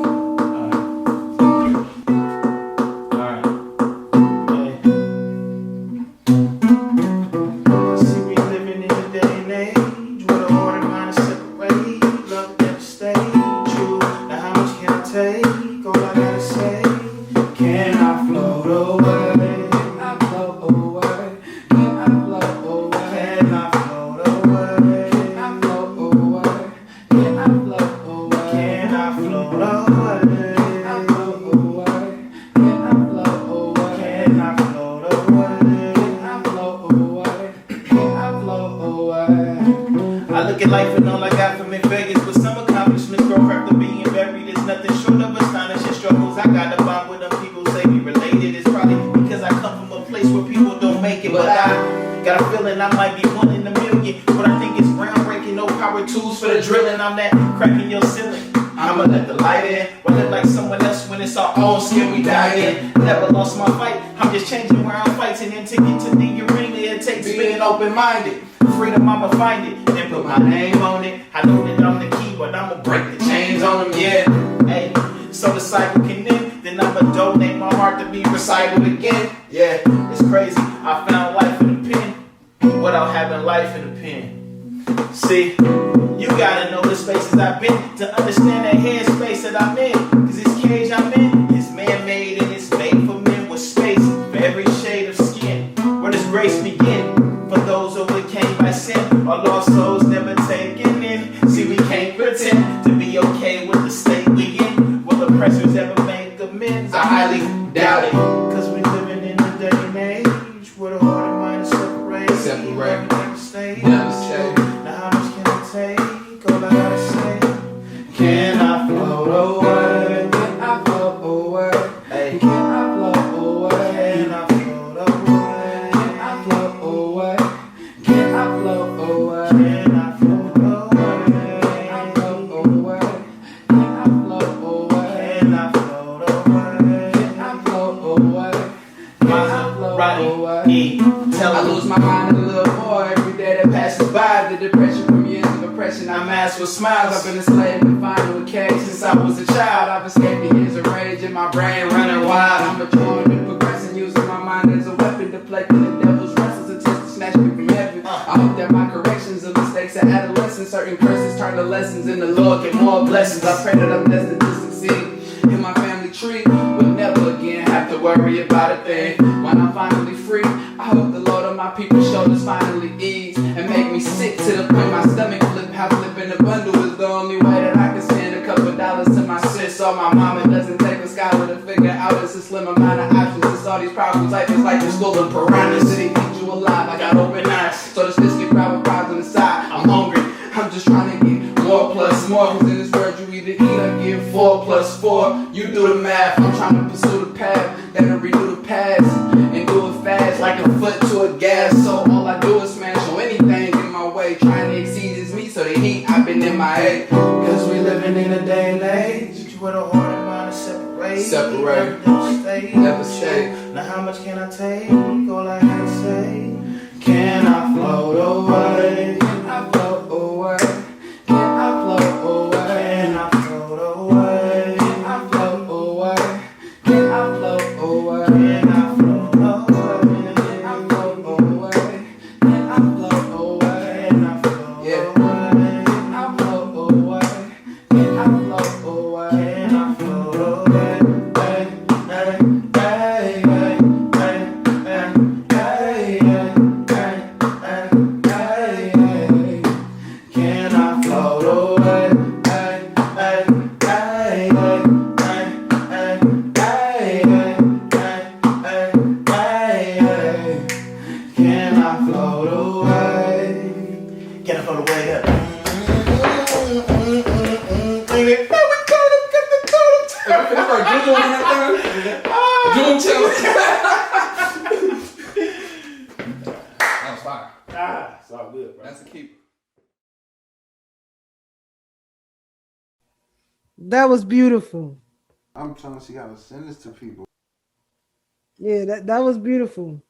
I look at life and all I got from in Vegas with some accomplishments, grow after being buried. It's nothing short of astonishing struggles. I got to bond with them people, say we related. It's probably because I come from a place where people don't make it. But I got a feeling I might be one in a million. But I think it's groundbreaking, no power tools for the drilling. I'm that cracking your ceiling. I'ma let the light in, rather like someone else when it's our own skin we die in. Never lost my fight, I'm just changing where I'm fighting. And to get to the arena, it takes being open-minded. Freedom, I'ma find it, and put my name on it. I know that I'm the key, but I'ma break the chains on them, yeah. Hey, so the cycle can end, then I'ma donate my heart to be recycled again. Yeah, it's crazy, I found life in the pen, without having life in the pen. See, you gotta know the spaces I've been to understand that headspace that I'm in. Cause this cage I'm in is man-made and it's made for men with space for every shade of skin. Where does grace begin? For those who overcame by sin, our lost souls never taken in. See, we can't pretend to be okay with the state we in. Will oppressors ever make amends? I highly doubt it. Cause we're living in a day and age where the heart and mind is separated. Never stay. Now how much can I take? All I gotta say, can I float away? Can I float away? Hey, can I float away? Can I float away? Can I float away? Can I float away? Can I float away? Can I float away? Can I float away? Can I float away? Can I float away? Maserati-E. I lose my mind as a little boy every day that passes by. The depression from years of oppression I mask with smiles. I've been a slave confined to a cage since I was a child. I've escaped the years of rage and my brain running wild. I'm maturing and progressing using my mind as a weapon, deflecting the devil's wrestles attempts to snatch me from heaven. I hope that my corrections of mistakes at adolescence, certain curses turn to lessons, and the Lord get more blessings. I pray that I'm destined to succeed in my family tree. Will never again have to worry about a thing. When I'm finally free, I hope the Lord on my people's shoulders finally ease and make me sick to the point my stomach flip. How flipping the bundle is the only way that I can send a couple dollars to my sis, so my mama doesn't take a scholar to figure out it's a slim amount of options. It's all these problems life is like the school of piranhas. City eat you alive. I got open eyes, so the sticks get crowd with fries on the side. I'm hungry. I'm just trying to get more plus more. Cause in this world you either eat or give 4 plus 4. You do the math. I'm trying to pursue the path that'll redo the past and do it fast like a foot to a gas. So all I do is smash on anything in my way. Trying to exceed is me, so the heat I've been in my head. Cause we living in a day and age where the heart and mind are separate. Never stay. Now how much can I take? All I have to say, can I float away? Can I float away? Can I float away? Can I float away? Can I float away? Can I float away? Can I float away? Can I float away? Can I float away? Can I float away? Yeah. Can I float away? Can I float away? Can I float away? Hey, hey, hey, hey, hey, hey, hey. Can I float away? Hey, hey, hey, hey, hey, hey, hey. Can I float away? Can I float away? June challenge. That was fire. It's all good, bro. That's a keeper. That was beautiful. I'm trying to see how to send this to people. Yeah, that was beautiful.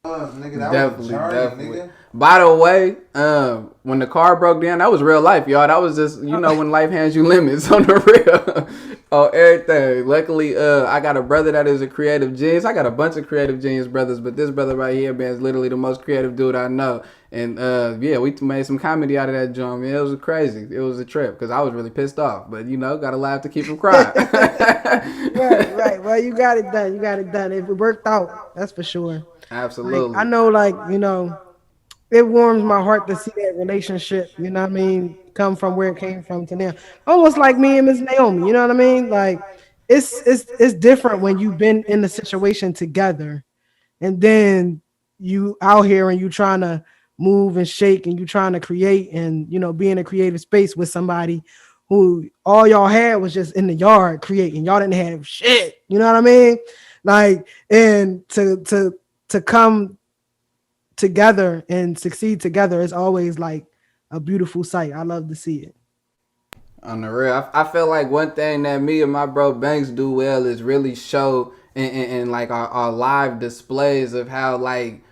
Nigga, that was a journey, nigga. By the way, when the car broke down, that was real life, y'all. That was just, you know, when life hands you limits on the real. Oh, everything. Luckily, I got a brother that is a creative genius. I got a bunch of creative genius brothers, but this brother right here, man, is literally the most creative dude I know. And yeah, we made some comedy out of that joint, man. It was crazy. It was a trip because I was really pissed off. But, you know, got to laugh to keep from crying. Right. Well, you got it done. You got it done. It worked out. That's for sure. Absolutely. Like, I know, like, you know, it warms my heart to see that relationship, you know what I mean, come from where it came from to now. Almost like me and Miss Naomi, you know what I mean? Like, it's different when you've been in the situation together and then you out here and you trying to move and shake and you trying to create and, you know, be in a creative space with somebody who all y'all had was just in the yard creating. Y'all didn't have shit, you know what I mean? Like, and to come together and succeed together is always like a beautiful sight. I love to see it. On the real, I feel like one thing that me and my bro Banks do well is really show in like our live displays of how like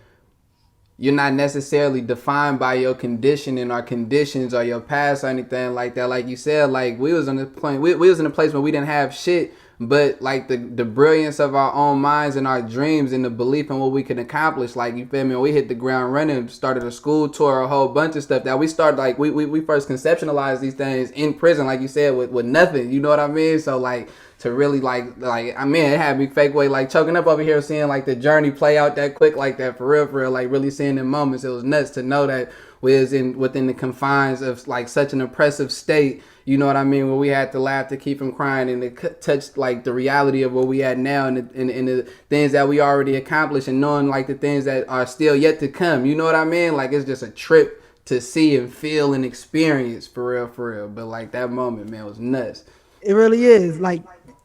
you're not necessarily defined by your conditioning or conditions or your past or anything like that. Like you said, like we was on this point, we was in a place where we didn't have shit, but like the brilliance of our own minds and our dreams and the belief in what we can accomplish. Like, you feel me? We hit the ground running, started a school tour, a whole bunch of stuff that we started, like we first conceptualized these things in prison, like you said, with nothing, you know what I mean? So like to really like I mean, it had me fake way like choking up over here seeing like the journey play out that quick like that, for real, like really seeing the moments. It was nuts to know that we was within the confines of like such an oppressive state, you know what I mean, where we had to laugh to keep from crying and to touch like the reality of where we at now and the things that we already accomplished and knowing like the things that are still yet to come, you know what I mean? Like, it's just a trip to see and feel and experience, for real. But like that moment, man, was nuts. It really is. Like,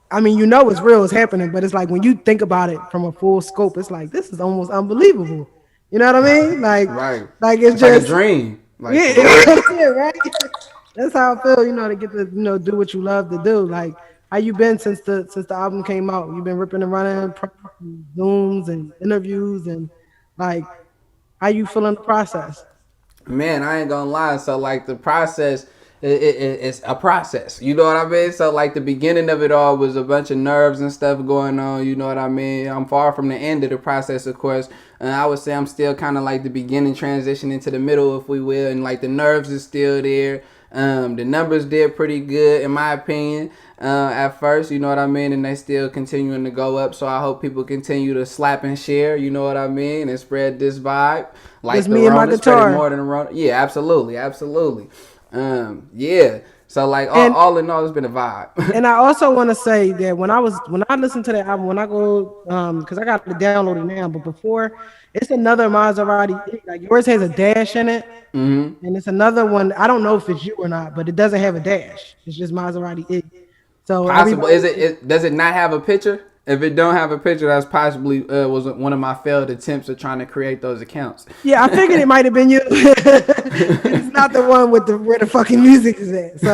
I mean, you know it's real, it's happening, but it's like when you think about it from a full scope, it's like, this is almost unbelievable. You know what I mean? Like, right. Like it's just like a dream. Like, yeah, right. That's how I feel, you know, to get to, you know, do what you love to do. Like, how you been since the album came out? You've been ripping and running, Zooms and interviews, and like, how you feeling the process? Man, I ain't gonna lie. So like the process it's a process. You know what I mean? So like the beginning of it all was a bunch of nerves and stuff going on. You know what I mean? I'm far from the end of the process, of course. I would say I'm still kind of like the beginning transition into the middle, if we will. And like the nerves is still there. The numbers did pretty good, in my opinion, at first, you know what I mean? And they still continuing to go up. So I hope people continue to slap and share, you know what I mean? And spread this vibe. Like it's the me and my guitar. More than the Rona. Yeah, absolutely. Yeah. So like all in all, it's been a vibe. And I also want to say that when I listened to the album, when I go, because I got to download it now, but before, it's another Maserati. Like yours has a dash in it, and it's another one. I don't know if it's you or not, but it doesn't have a dash. It's just Maserati-E. So possible is it? Does it not have a picture? If it don't have a picture, that's possibly was one of my failed attempts of trying to create those accounts. Yeah, I figured it might have been you. It's not the one with where the fucking music is at. So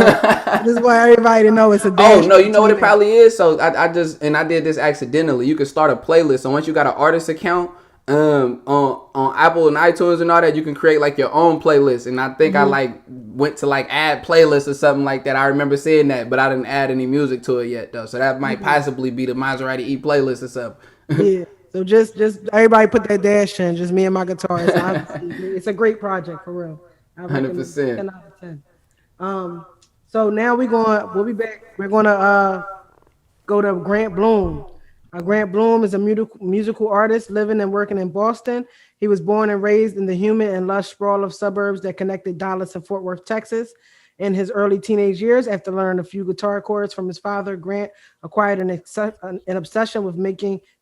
this is why everybody to know it's a dash. Oh no, you know what it probably is. So I did this accidentally. You could start a playlist. So once you got an artist account, on Apple and iTunes and all that, you can create like your own playlist. And I think I like went to like add playlists or something like that. I remember seeing that, but I didn't add any music to it yet though. So that might possibly be the Maserati-E playlist or something. Yeah. So just everybody put that dash in. Just me and my guitar. It's a great project for real. 100%. 10 out of 10. So now we'll be back. We're gonna go to Grant Bloom. Grant Bloom is a musical artist living and working in Boston. He was born and raised in the humid and lush sprawl of suburbs that connected Dallas and Fort Worth, Texas. In his early teenage years, after learning a few guitar chords from his father, Grant acquired an obsession with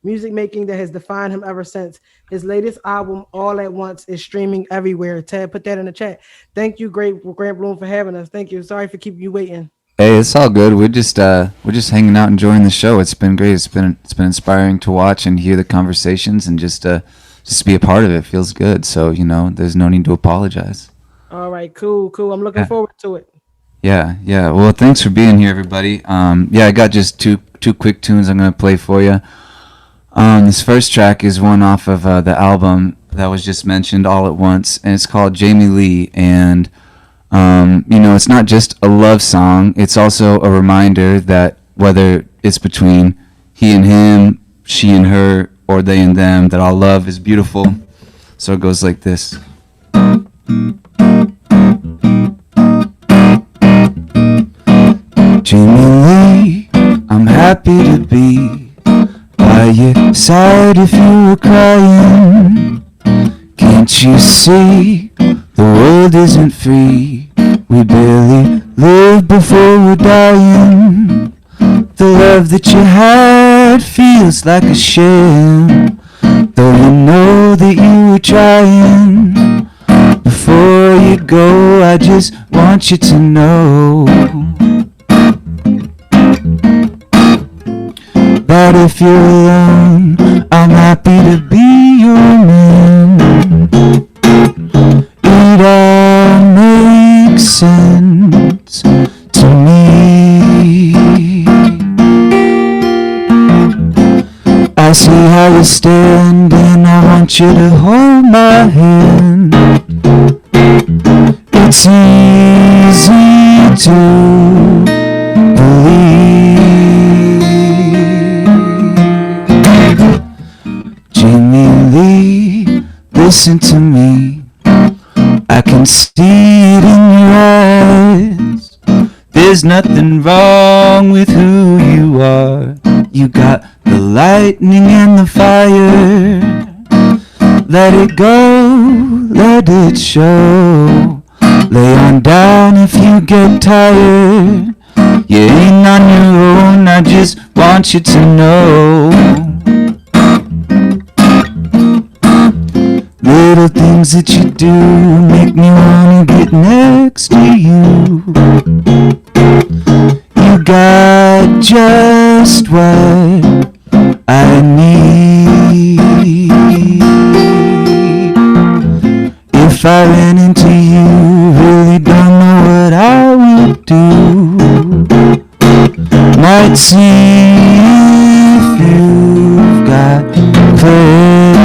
music making that has defined him ever since. His latest album, All at Once, is streaming everywhere. Ted, put that in the chat. Thank you, Grant Bloom, for having us. Thank you. Sorry for keeping you waiting. Hey, it's all good. We're just hanging out, enjoying the show. It's been great. It's been inspiring to watch and hear the conversations, and just be a part of it. It feels good. So there's no need to apologize. All right, cool. I'm looking forward to it. Yeah. Well, thanks for being here, everybody. I got just two quick tunes I'm gonna play for you. This first track is one off of the album that was just mentioned, All at Once, and it's called Jamie Lee. And it's not just a love song, it's also a reminder that whether it's between he and him, she and her, or they and them, that all love is beautiful. So it goes like this. Jamie Lee, I'm happy to be by your side if you were crying. Can't you see the world isn't free? We barely live before we're dying. The love that you had feels like a sham, though you know that you were trying. Before you go, I just want you to know that if you're alone, I'm happy to be your man. It all makes sense to me. I see how you're standing, I want you to hold my hand. It's easy to Jamie Lee, listen to me. I can see it in your eyes. There's nothing wrong with who you are. You got the lightning and the fire. Let it go, let it show. Lay on down if you get tired. You ain't on your own, I just want you to know. Little things that you do make me wanna get next to you. You got just what I need. If I ran into you, really don't know what I would do. Might see if you've got plans.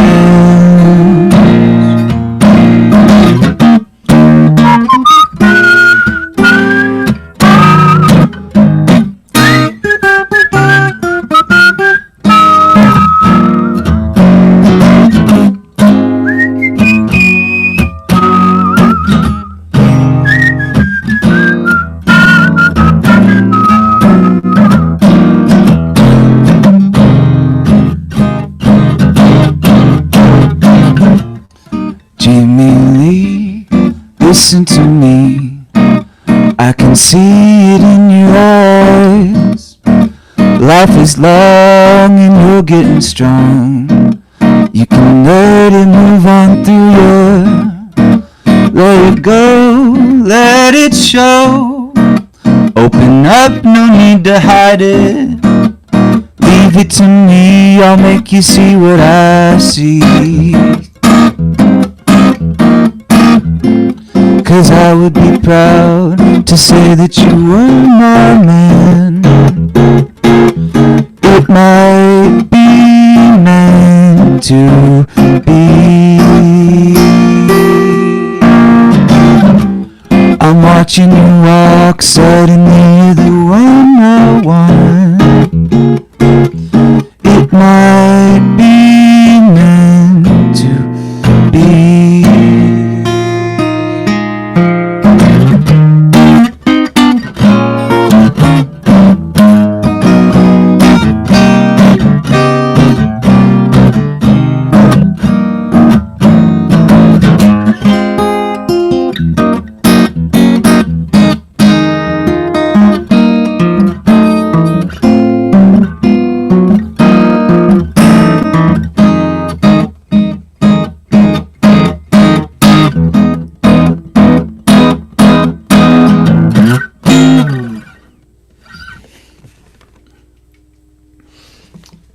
Jimmy Lee, listen to me. I can see it in your eyes. Life is long and you're getting strong. You can let it move on through you. Let it go, let it show. Open up, no need to hide it. Leave it to me, I'll make you see what I see. 'Cause I would be proud to say that you were my man. It might be meant to be. I'm watching you walk, suddenly you're the one I want. It might be meant to be.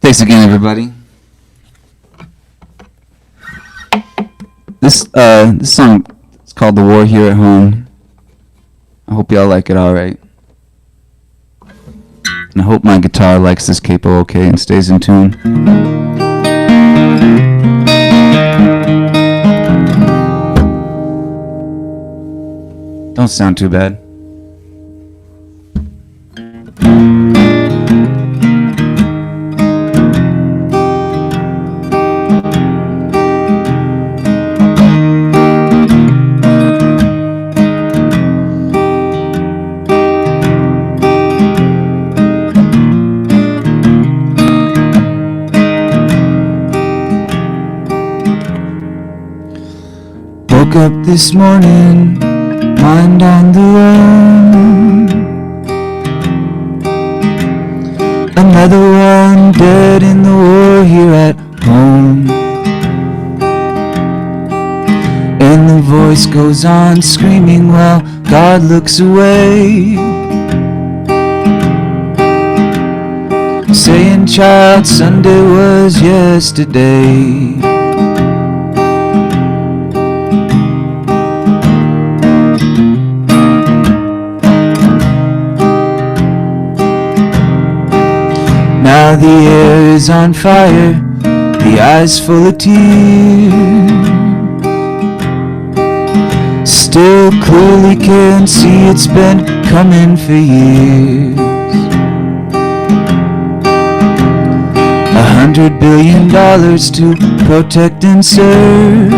Thanks again, everybody. This song is called "The War Here at Home." I hope y'all like it all right. And I hope my guitar likes this capo okay and stays in tune. Don't sound too bad. Woke up this morning, mind on the run. Another one dead in the war here at home. And the voice goes on screaming while God looks away, saying, child, Sunday was yesterday. Now the air is on fire, the eyes full of tears. Still clearly can see it's been coming for years. $100 billion to protect and serve.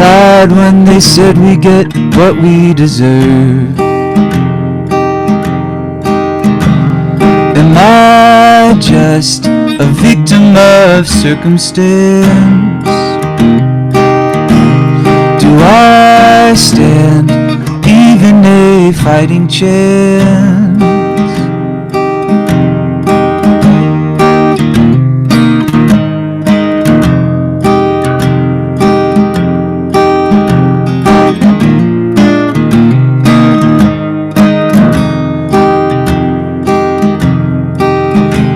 Lied when they said we get what we deserve. Am I just a victim of circumstance? Do I stand even a fighting chance?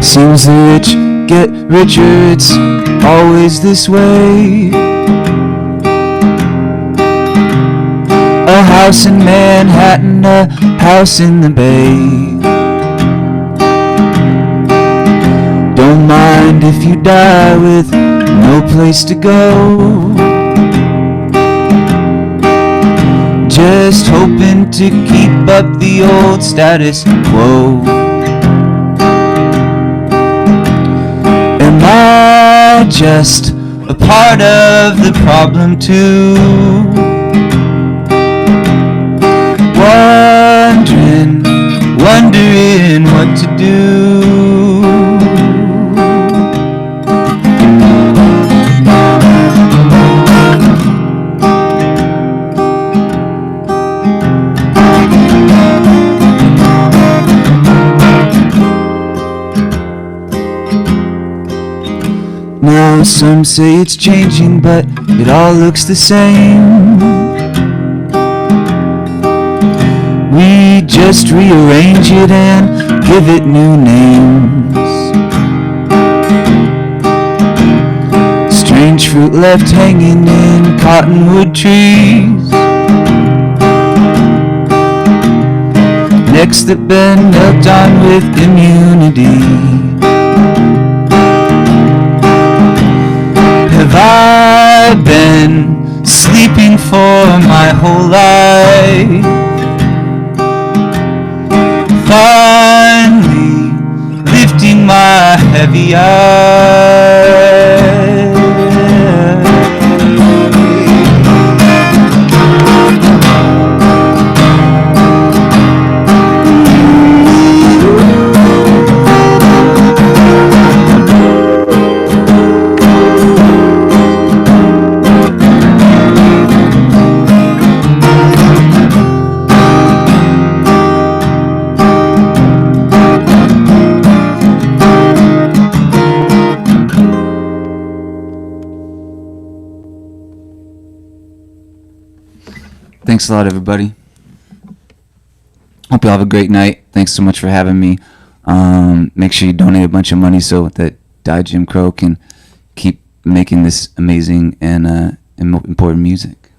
Seems the rich get richer, it's always this way. A house in Manhattan, a house in the Bay. Don't mind if you die with no place to go. Just hoping to keep up the old status quo. Am I just a part of the problem too? Wondering what to do. Now some say it's changing, but it all looks the same. We just rearrange it and give it new names. Strange fruit left hanging in cottonwood trees. Necks that been knelt on with immunity. Have I been sleeping for my whole life? Finally lifting my heavy eyes. Thanks a lot, everybody. Hope you all have a great night. Thanks so much for having me. Make sure you donate a bunch of money so that Die Jim Crow can keep making this amazing and important music.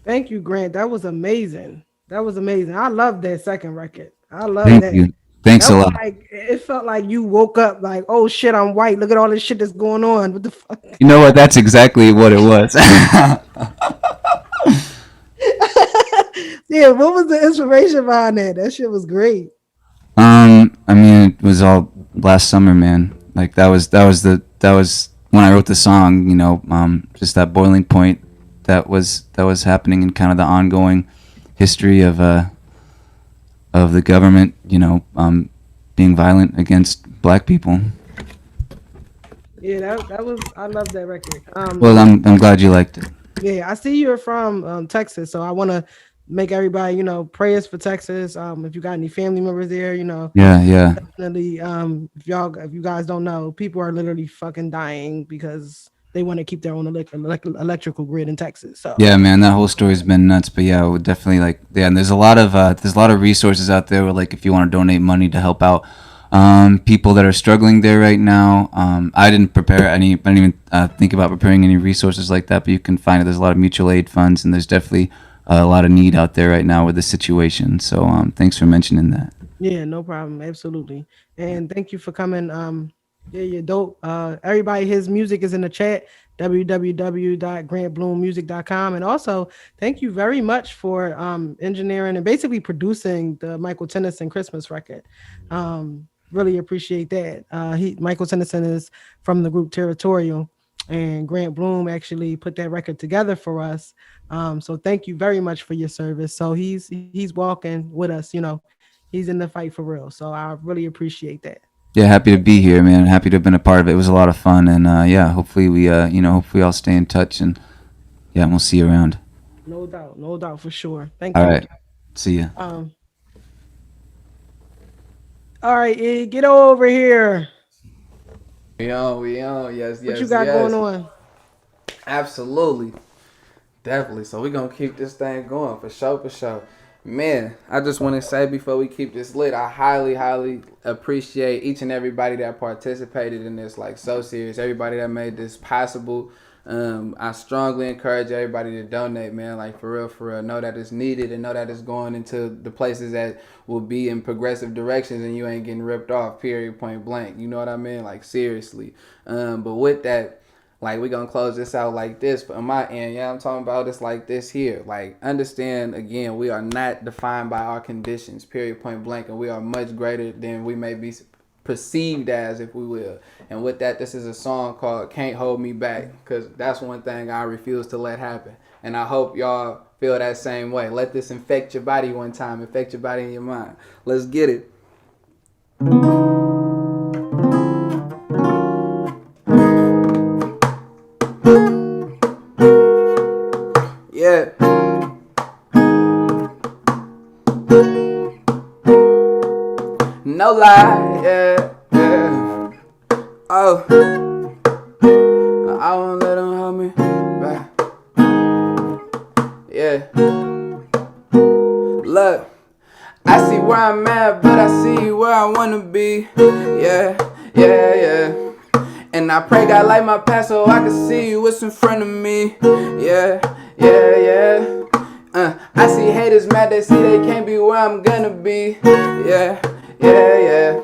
Thank you, Grant. That was amazing. That was amazing. I love that second record. I love Thank that. you. Thanks That a was lot. like, it felt like you woke up like, oh shit, I'm white. Look at all this shit that's going on. What the fuck? You know what? That's exactly what it was. Yeah, what was the inspiration behind that? That shit was great. I mean, it was all last summer, man. Like that was when I wrote the song. You know, just that boiling point that was happening in kind of the ongoing history of the government. You know, being violent against black people. Yeah, that was. I love that record. Well, I'm glad you liked it. Yeah, I see you're from Texas, so I want to make everybody, you know, prayers for Texas. If you got any family members there, you know. Yeah. Definitely. If you guys don't know, people are literally fucking dying because they want to keep their own electrical grid in Texas. So Yeah, man, that whole story's been nuts. But yeah, we're definitely and there's a lot of resources out there where like if you want to donate money to help out people that are struggling there right now. I didn't even think about preparing any resources like that, but you can find it. There's a lot of mutual aid funds, and there's definitely a lot of need out there right now with the situation. So thanks for mentioning that. yeah, no problem, absolutely, and thank you for coming. Yeah, you're dope. Everybody, his music is in the chat. www.grantbloommusic.com, and also thank you very much for engineering and basically producing the Michael Tennyson Christmas record. Really appreciate that. Michael Tennyson is from the group Territorial, and Grant Bloom actually put that record together for us. So thank you very much for your service. So he's walking with us, you know, he's in the fight for real. So I really appreciate that. Yeah, happy to be here, man. Happy to have been a part of it. It was a lot of fun, and yeah, hopefully we hopefully all stay in touch, and yeah, we'll see you around. No doubt for sure. Thank you. All right, see ya. All right, E, get over here. We on. Yes. What you got going on? Absolutely. Definitely. So we're going to keep this thing going for sure. Man, I just want to say before we keep this lit, I highly appreciate each and everybody that participated in this, like so serious. Everybody that made this possible. I strongly encourage everybody to donate, man. Like for real. Know that it's needed and know that it's going into the places that will be in progressive directions and you ain't getting ripped off, period, point blank. You know what I mean? Like seriously. But with that, like we're going to close this out like this. But on my end, I'm talking about this like this here. Like understand, again, we are not defined by our conditions, period, point blank. And we are much greater than we may be perceived as, if we will. And with that, this is a song called Can't Hold Me Back, because that's one thing I refuse to let happen. And I hope y'all feel that same way. Let this infect your body one time, infect your body and your mind. Let's get it. Yeah. No lie, yeah. Oh, I won't let them hold me back. Yeah. Look, I see where I'm at, but I see where I wanna be. Yeah, yeah, yeah. And I pray God light my path so I can see what's in front of me. Yeah, yeah, yeah. I see haters mad, they see they can't be where I'm gonna be. Yeah, yeah, yeah.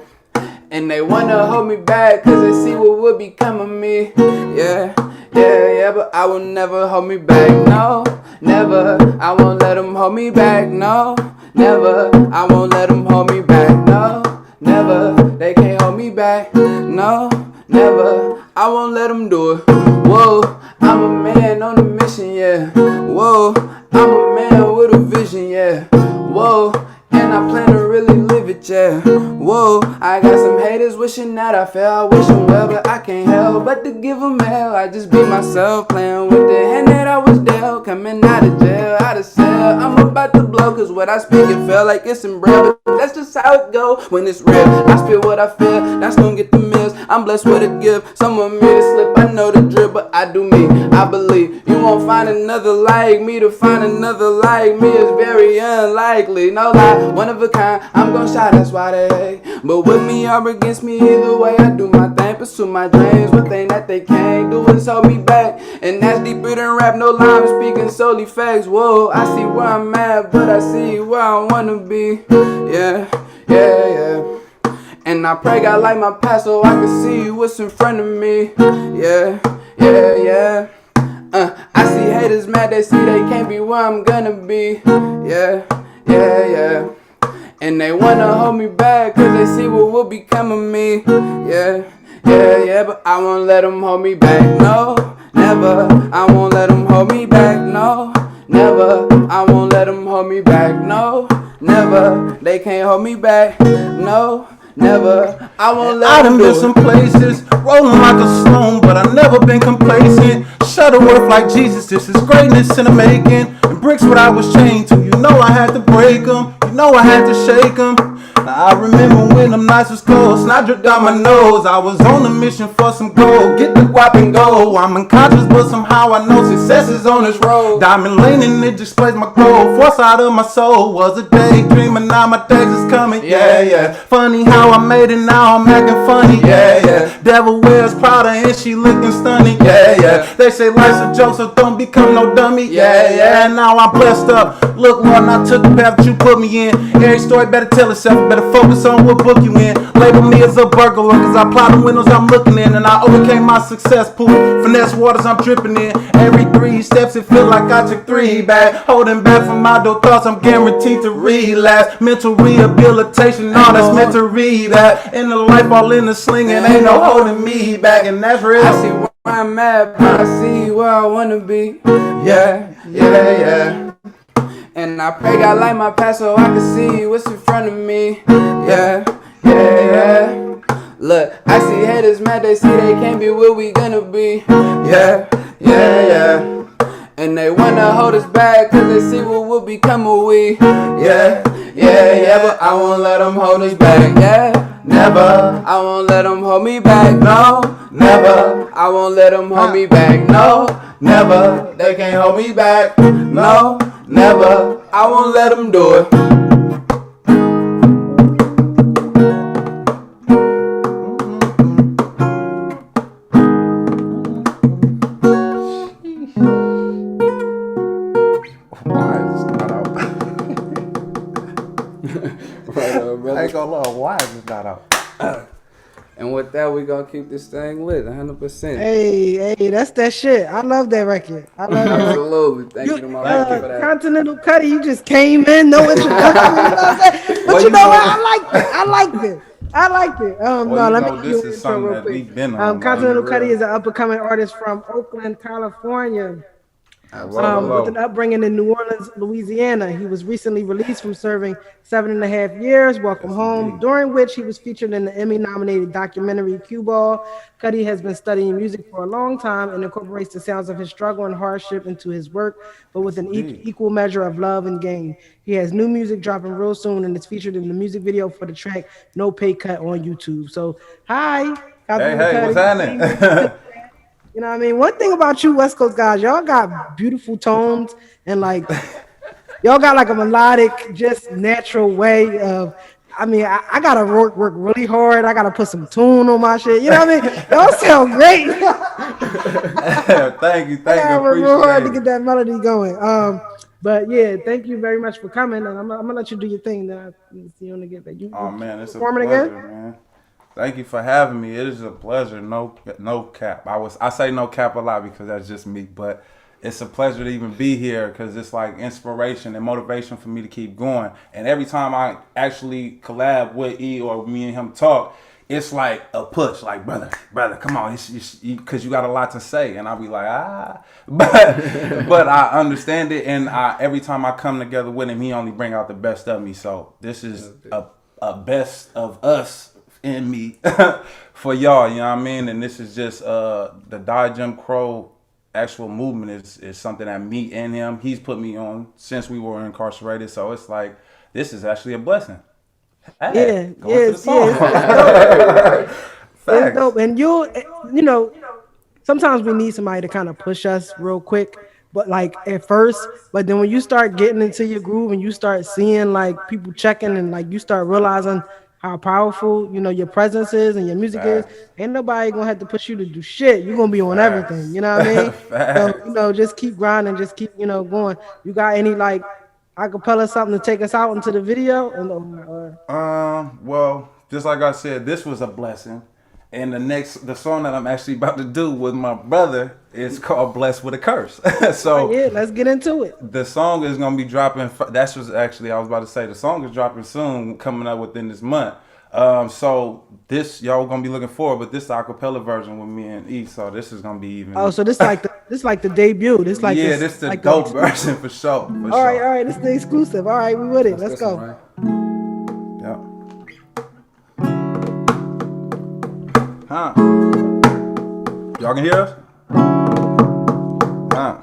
And they wanna hold me back cause they see what would become of me. Yeah, yeah, yeah, but I will never hold me back, no, never. I won't let them hold me back, no, never. I won't let them hold me back, no, never. They can't hold me back, no, never. I won't let them do it. Whoa, I'm a man on a mission, yeah. Whoa, I'm a man with a vision, yeah. Whoa, and I plan to really live it, yeah. Whoa, I got some haters wishing that I fell. I wish them well, but I can't help but to give them hell. I just be myself, playing with the hand that I was dealt. Coming out of jail, out of cell, I'm about to blow. Cause what I speak, it felt like it's in bread. But that's just how it go when it's real. I spit what I feel, that's gonna get the meals. I'm blessed with a gift, someone made it slip. I know the drip, but I do me. I believe you won't find another like me. To find another like me is very unlikely. No lie, one of a kind, I'm gon' shine, that's why they hate. But with me or against me, either way I do my thing. Pursue my dreams, one thing that they can't do is hold me back. And that's deeper than rap, no lie, I'm speaking solely facts. Whoa, I see where I'm at, but I see where I wanna be. Yeah, yeah, yeah. And I pray God light my path so I can see what's in front of me. Yeah, yeah, yeah. I see haters mad, they see they can't be where I'm gonna be. Yeah, yeah, yeah. And they wanna hold me back cause they see what will become of me. Yeah, yeah, yeah, but I won't let them hold me back, no, never. I won't let them hold me back, no, never. I won't let them hold me back, no, never. They can't hold me back, no, never. I won't let them do it. I done been some places, rolling like a stone, but I never been complacent. Shuttleworth like Jesus, this is greatness in the making. And bricks what I was chained to, you know I had to break them, you know I had to shake them. Now I remember when them nights was cold, snot dripped down my nose. I was on a mission for some gold, get the guap and go. I'm unconscious, but somehow I know success is on this road. Diamond lane and it displays my gold. Force out of my soul was a daydream, and now my days is coming. Yeah, yeah. Funny how I made it, now I'm acting funny. Yeah, yeah. Devil wears Prada and she looking stunning. Yeah, yeah. They say life's a joke, so don't become no dummy. Yeah, yeah. Now I'm blessed up. Look, Lord, I took the path that you put me in. Every story better tell itself. Better focus on what book you in. Label me as a burglar, cause I plot the windows I'm looking in. And I overcame my success pool. Finesse waters I'm dripping in. Every 3 steps it feel like I took 3 back. Holding back from my dope thoughts, I'm guaranteed to relapse. Mental rehabilitation, all that's meant to read that. In the life all in the sling and ain't no holding me back. And that's real. I see where I'm at, but I see where I wanna be. Yeah, yeah, yeah. And I pray God light my path so I can see what's in front of me. Yeah, yeah, yeah. Look, I see haters mad, they see they can't be where we gonna be. Yeah, yeah, yeah. And they wanna hold us back cause they see what will become of we. Yeah, yeah, yeah, but I won't let them hold us back. Yeah, never. I won't let them hold me back. No, never. I won't let them hold me back. No, never. They can't hold me back. No, never. I won't let them do it. I ain't gonna lie, why is this not out? And with that, we gonna keep this thing lit, 100%. Hey, that's that shit. I love that record. I love that Absolutely. Thank you to my record for that. Continental Cutty, you just came in, no introduction. You know what I'm saying? But Well, you know what? know- I liked it. I liked it. Well, No, you let know, me this do is it something real that quick. we've been on. Continental like, Cutty is an up-and-coming artist from Oakland, California. With an upbringing in New Orleans, Louisiana. He was recently released from serving 7.5 years. Welcome home, during which he was featured in the Emmy-nominated documentary Cue Ball. Cuddy has been studying music for a long time and incorporates the sounds of his struggle and hardship into his work, but with an equal measure of love and gain. He has new music dropping real soon and is featured in the music video for the track No Pay Cut on YouTube. So, hi, Hey, what's happening? You know what I mean? One thing about you West Coast guys, y'all got beautiful tones and like y'all got like a melodic, just natural way of. I mean, I gotta work really hard. I gotta put some tune on my shit. You know what I mean? Y'all sound great. Thank you. I gotta work real hard to get that melody going. But yeah, thank you very much for coming, and I'm gonna let you do your thing. Then I see you on the get back. Oh man, it's a pleasure, man. Thank you for having me. It is a pleasure. No cap. I say no cap a lot because that's just me, but it's a pleasure to even be here because it's like inspiration and motivation for me to keep going. And every time I actually collab with E or me and him talk, it's like a push, like brother, come on, because you got a lot to say, and I'll be like but I understand it, and every time I come together with him, he only bring out the best of me. So this is a best of us in me for y'all, you know what I mean? And this is just the Die Jim Crow actual movement is something that me and him, he's put me on since we were incarcerated. So it's like this is actually a blessing. Hey, It's dope. And you know, sometimes we need somebody to kind of push us real quick, but like at first, but then when you start getting into your groove and you start seeing like people checking and like you start realizing how powerful, you know, your presence is and your music is, ain't nobody gonna have to push you to do shit. You're gonna be on everything, you know what I mean? So, you know, just keep grinding, just keep, you know, going. You got any like acapella something to take us out into the video? Well, just like I said, this was a blessing. And the song that I'm actually about to do with my brother is called Blessed with a Curse. So yeah, let's get into it. The song is going to be dropping. That's what actually I was about to say. The song is dropping soon, coming up within this month. So this, y'all going to be looking forward, but this is the acapella version with me and E. So this is going to be even. Oh, so this like the debut. This like this the like dope version for sure. All right, this is the exclusive. All right, we with it. Let's go. Right? Yeah. Huh? Y'all can hear us? Huh?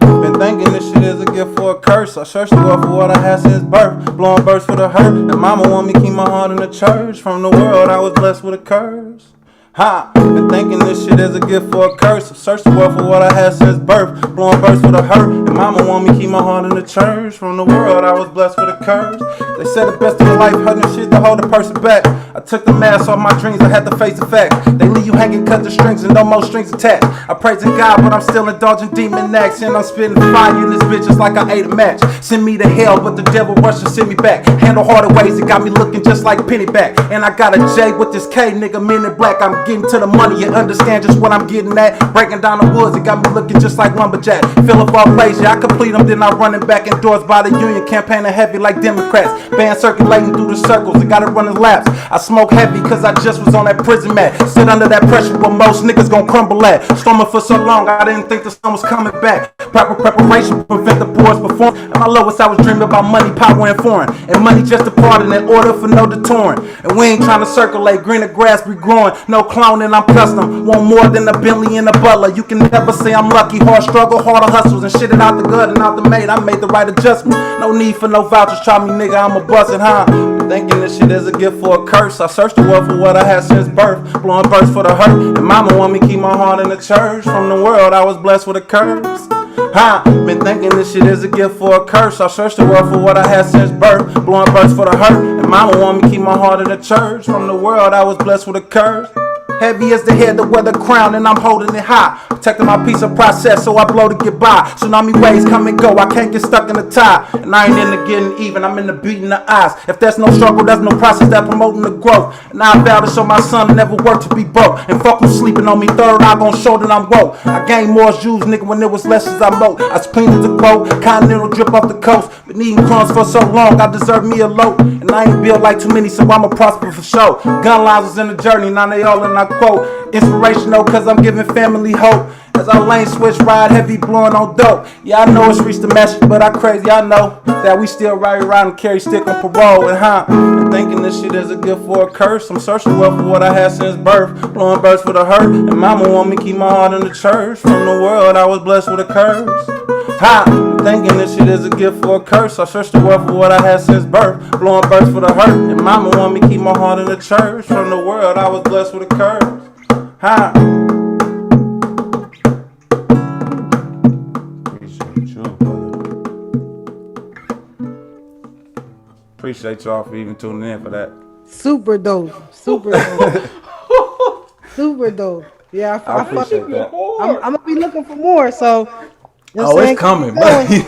I've been thinking this shit is a gift for a curse. I searched the world for what I had since birth. Blowing bursts for the hurt. And mama want me keep my heart in the church. From the world I was blessed with a curse. Ha! Been thinking this shit is a gift for a curse. Search the world for what I had since birth. Blowing bursts for the hurt. And mama want me keep my heart in the church. From the world I was blessed with a curse. They said the best of the life hurting shit to hold a person back. I took the mask off my dreams, I had to face the fact. They leave you hanging cause the strings and no more strings attached. I praise in God but I'm still indulging demon acts. And I'm spitting fire in this bitch just like I ate a match. Send me to hell but the devil rushed to send me back. Handle harder ways, it got me looking just like Pennyback. And I got a J with this K, nigga, men in black. I'm getting to the money, you understand just what I'm getting at. Breaking down the woods, it got me looking just like Lumberjack. Fill up all plays, yeah, I complete them, then I run it back indoors by the union. Campaigning heavy like Democrats. Band circulating through the circles, it gotta run in laps. I smoke heavy cause I just was on that prison mat. Sit under that pressure where most niggas gon' crumble at. Storming for so long, I didn't think the sun was coming back. Proper preparation prevent the poorest perform. At my lowest I was dreaming about money, power and foreign. And money just a part in that order for no detouring. And we ain't trying to circulate, greener grass be growing. No cloning, I'm custom. Want more than a Bentley and a Butler. You can never say I'm lucky. Hard struggle, harder hustles. And shit it out the gut and out the made. I made the right adjustment. No need for no vouchers. Try me nigga, I'm a bustin', huh? Thinking this shit is a gift for a curse. I searched the world for what I had since birth. Blowing bursts for the hurt. And mama want me keep my heart in the church. From the world I was blessed with a curse. Ha! Been thinking this shit is a gift for a curse. I searched the world for what I had since birth. Blowing bursts for the hurt. And mama want me keep my heart in the church. From the world I was blessed with a curse. Heavy as the head to wear the crown, and I'm holding it high. Protecting my piece of process, so I blow to get by. Tsunami waves come and go, I can't get stuck in the tie. And I ain't into getting even, I'm into beating the odds. If there's no struggle, there's no process that promoting the growth. And I vow to show my son never work to be broke. And fuck who's sleeping on me, third eye gon' show that I'm woke. I gained more Jews, nigga, when there was less as I moat. I cleaned as a quote, continental drip off the coast. Been eating crumbs for so long, I deserve me a loaf. And I ain't built like too many, so I'ma prosper for sure. Gun lines was in the journey, now they all in our quote. Inspirational cause I'm giving family hope. As our lane switch, ride heavy, blowing on dope. Yeah, I know it's reached the message, but I crazy. I know that we still ride around and carry stick on parole. And thinking this shit is a gift for a curse. I'm searching well for what I had since birth. Blowing birds for the hurt. And mama want me keep my heart in the church. From the world, I was blessed with a curse. Thinking this shit is a gift for a curse. I searched the world for what I had since birth. Blowing birds for the hurt. And mama want me keep my heart in the church. From the world, I was blessed with a curse. Appreciate y'all for even tuning in for that. Super dope. Super dope. Super dope. Yeah, I appreciate that. I'm gonna be looking for more. So, you know it's coming, buddy.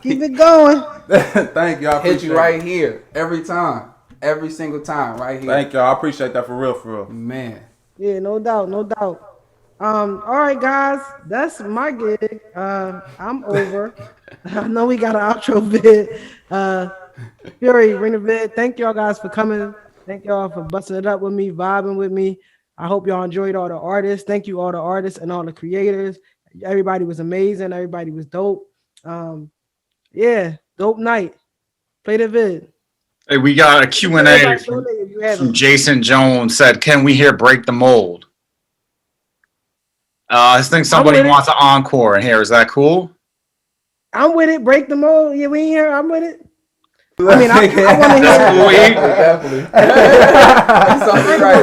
Keep it going. Thank y'all. Hit you right here every time, every single time, right here. Thank y'all. I appreciate that for real, man. Yeah, no doubt, no doubt. All right, guys, that's my gig. I'm over. I know we got an outro vid. Fury, ring the vid. Thank y'all guys for coming. Thank y'all for busting it up with me, vibing with me. I hope y'all enjoyed all the artists. Thank you all the artists and all the creators. Everybody was amazing. Everybody was dope. Yeah, dope night. Play the vid. Hey, we got a Q&A from Jason Jones said, can we hear Break the Mold? I think somebody wants an encore in here. Is that cool? I'm with it. Break the mold. Yeah, we ain't here. I'm with it. I mean, I want to hear. Definitely.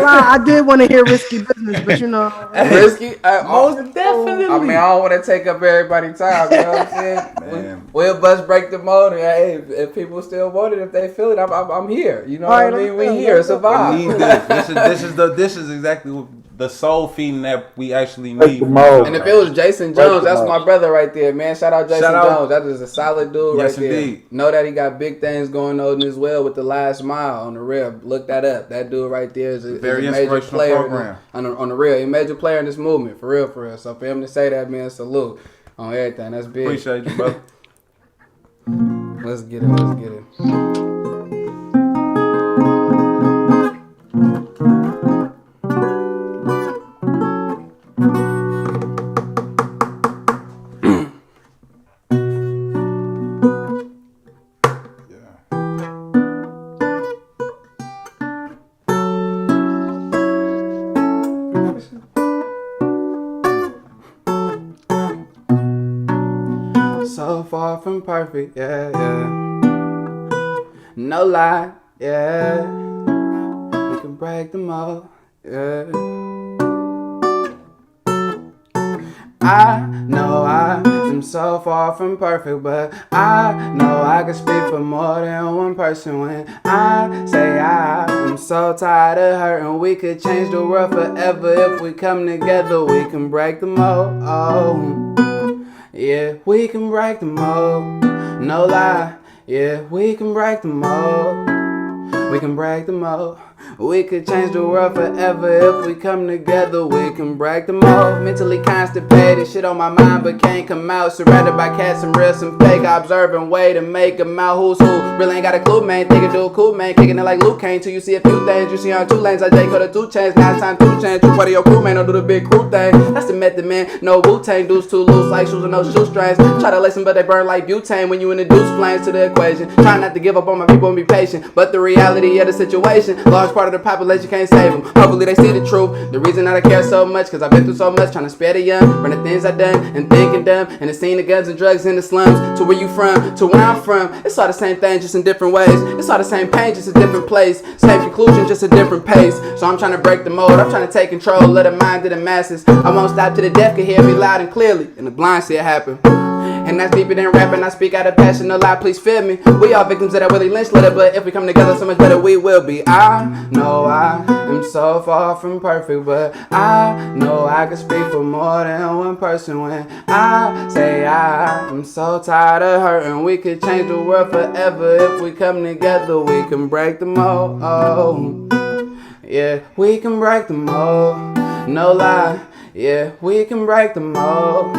I did want to hear Risky Business, but you know, Risky. Most definitely. I mean, I don't want to take up everybody's time. You know what I'm saying? We'll bust Break the Mold. Hey, if people still want it, if they feel it, I'm here. You know what I mean? We here. It's a vibe. This is exactly the soul feeding that we actually need. And if it was Jason Jones, that's my brother right there, man. Shout out Jason Jones. That is a solid dude right there. Indeed. Know that he got big things going on as well with the Last Mile on the real. Look that up. That dude right there is a major player program. On the real. He's a major player in this movement, for real. So for him to say that, man, salute on everything. That's big. Appreciate you, brother. Let's get it. So far from perfect, yeah. No lie, yeah. We can break them all, yeah. I know I am so far from perfect, but I know I can speak for more than one person when I say I am so tired of hurting. We could change the world forever if we come together. We can break the mold, yeah, we can break the mold. No lie, yeah, we can break the mold. We can break the mold. We could change the world forever if we come together. We can break the mold. Mentally constipated, shit on my mind but can't come out. Surrounded by cats, some real, some fake. I observe and wait to make them out. Who's who? Really ain't got a clue, man. Think it do cool, man. Kicking it like Luke Kane till you see a few things. You see on two lanes like J. Cole, the 2 Chainz. Now it's time to change. You part of your crew, man. Don't do the big crew thing. That's the method, man. No Wu-Tang dudes too loose like shoes with no shoestrings. Try to lace them but they burn like butane when you introduce flames to the equation. Try not to give up on my people and be patient. But the reality of the situation, large part of the population can't save them. Hopefully they see the truth. The reason that I care so much, cause I've been through so much trying to spare the young from the things I done and thinking dumb. And the scene of guns and drugs in the slums. To where you from, to where I'm from. It's all the same thing, just in different ways. It's all the same pain, just a different place. Same conclusion, just a different pace. So I'm trying to break the mold. I'm trying to take control of the mind of the masses. I won't stop till the deaf can hear me loud and clearly. And the blind see it happen. And that's deeper than rapping. I speak out of passion, no lie, please feel me. We all victims of that Willie Lynch letter, but if we come together, so much better we will be. I know I am so far from perfect, but I know I can speak for more than one person when I say I am so tired of hurting. We could change the world forever if we come together. We can break the mold, yeah, we can break the mold. No lie, yeah, we can break the mold.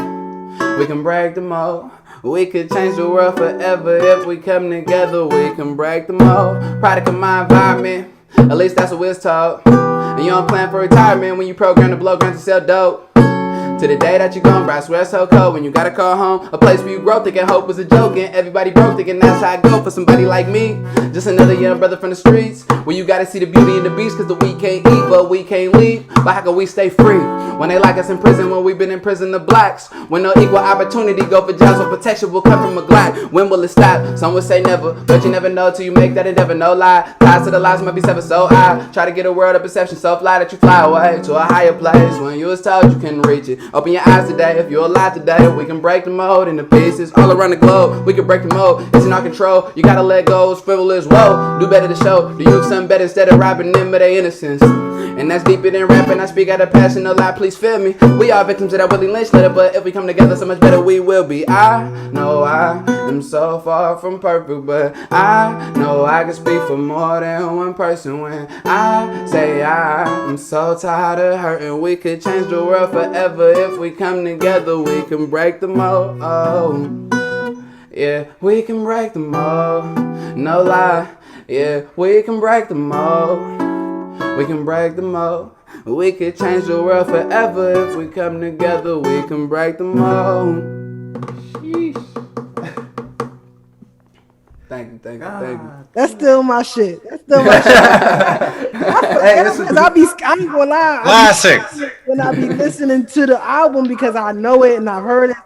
We can break the mold. We could change the world forever if we come together. We can break the mold. Product of my environment, at least that's what we're told. And you don't plan for retirement when you program to blow guns to sell dope. To the day that you gone, bro, I swear it's so cold when you gotta call home. A place where you grow, thinking hope was a joke, and everybody broke, thinking that's how I go for somebody like me. Just another young brother from the streets, where you gotta see the beauty in the beast, cause the weak can't eat, but we can't leave. But how can we stay free when they like us in prison, when we been in prison the blacks? When no equal opportunity go for jobs, or protection will come from a Glock. When will it stop? Some would say never, but you never know till you make that endeavor, no lie. Ties to the lies might be severed so high. Try to get a world of perception so fly that you fly away to a higher place. When you was told you couldn't reach it, open your eyes today. If you're alive today, we can break the mold into pieces all around the globe. We can break the mold, it's in our control. You gotta let go, frivolous, whoa. Do better to show the youth something better instead of robbing them of their innocence. And that's deeper than rapping, I speak out of passion, no lie, please feel me. We are victims of that Willie Lynch letter, but if we come together, so much better we will be. I know I am so far from perfect, but I know I can speak for more than one person when I say I am so tired of hurting. We could change the world forever if we come together. We can break the mold, yeah, we can break the mold, no lie, yeah, we can break the mold. We can break the mold. We could change the world forever if we come together. We can break the mold. Sheesh. Thank you. That's still my shit. I ain't gonna lie. Classic. When I be listening to the album because I know it and I've heard it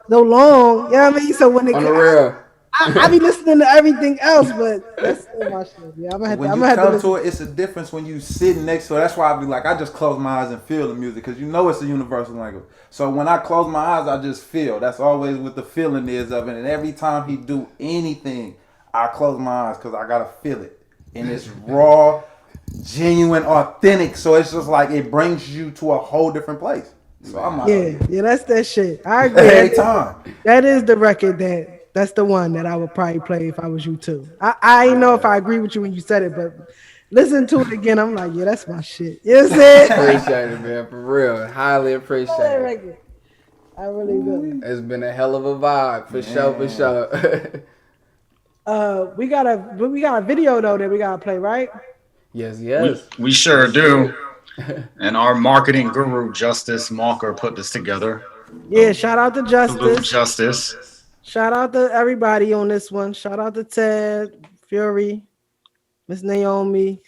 so long. You know what I mean? So when it on the real. I be listening to everything else, but that's still my shit. Yeah, I'm when you come to it, it's a difference when you sitting next to it. That's why I be like, I just close my eyes and feel the music because you know it's a universal language. So when I close my eyes, I just feel. That's always what the feeling is of it. And every time he do anything, I close my eyes because I gotta feel it, and it's raw, genuine, authentic. So it's just like it brings you to a whole different place. So I'm like, yeah, that's that shit. I agree. Every time. That is the record that's the one that I would probably play if I was you too. I didn't know if I agree with you when you said it, but listen to it again, I'm like, yeah, that's my shit. You know what I'm saying? Appreciate it, man, for real. Highly appreciate it. I really do. It's been a hell of a vibe, for sure. We got a video though that we gotta play, right? Yes. We sure do. And our marketing guru, Justice Malker, put this together. Yeah, shout out to Justice. Justice. Shout out to everybody on this one. Shout out to Ted, Fury, Miss Naomi.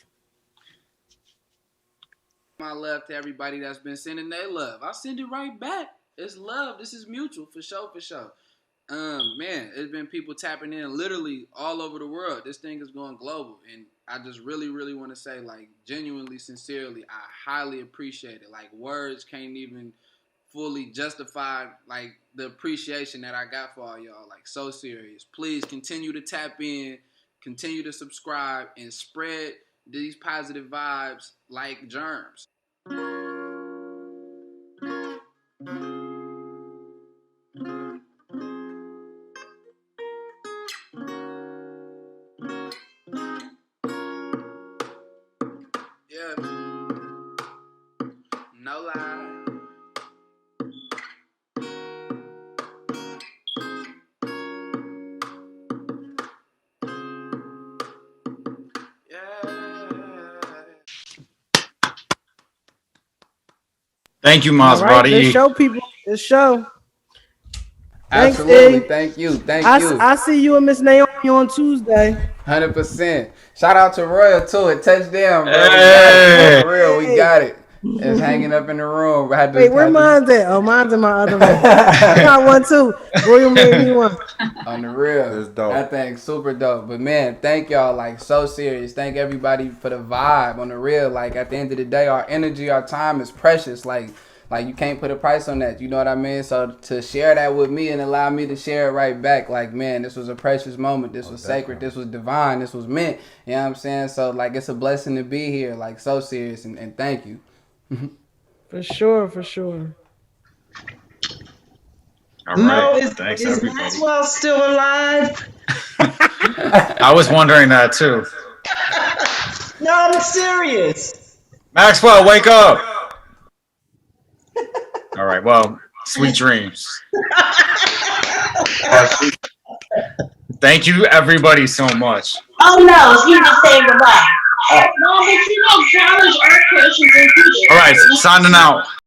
My love to everybody that's been sending their love. I send it right back. It's love. This is mutual, for sure. Man, it's been people tapping in literally all over the world. This thing is going global. And I just really, really want to say, like, genuinely, sincerely, I highly appreciate it. Like, words can't even fully justify, like, the appreciation that I got for all y'all. Like, so serious. Please continue to tap in, continue to subscribe, and spread these positive vibes like germs. Yeah. No lie. Thank you, All right, Maserati. let's show people. Let's show. Absolutely. Thanks, Thank you. I see you and Miss Naomi on Tuesday. 100%. Shout out to Royal too. It touchdown, bro. Hey. For real, we got it. It's hanging up in the room. Wait, where mine's at? Oh, mine's in my other room. I got one too. William made me one. On the real. That's dope. That thing's super dope. But man, thank y'all, like, so serious. Thank everybody for the vibe. On the real, like, at the end of the day, our energy, our time is precious. Like you can't put a price on that. You know what I mean? So to share that with me and allow me to share it right back, like, man, this was a precious moment. This was sacred. This was divine. This was meant. You know what I'm saying? So, like, it's a blessing to be here. Like, so serious. And thank you. For sure. All right. No, Thanks, is everybody. Maxwell still alive? I was wondering that too. No, I'm serious. Maxwell, wake up. All right. Well, sweet dreams. Thank you, everybody, so much. Oh no, he just saying goodbye. No, but you know, challenge our creations and features. All right, signing out.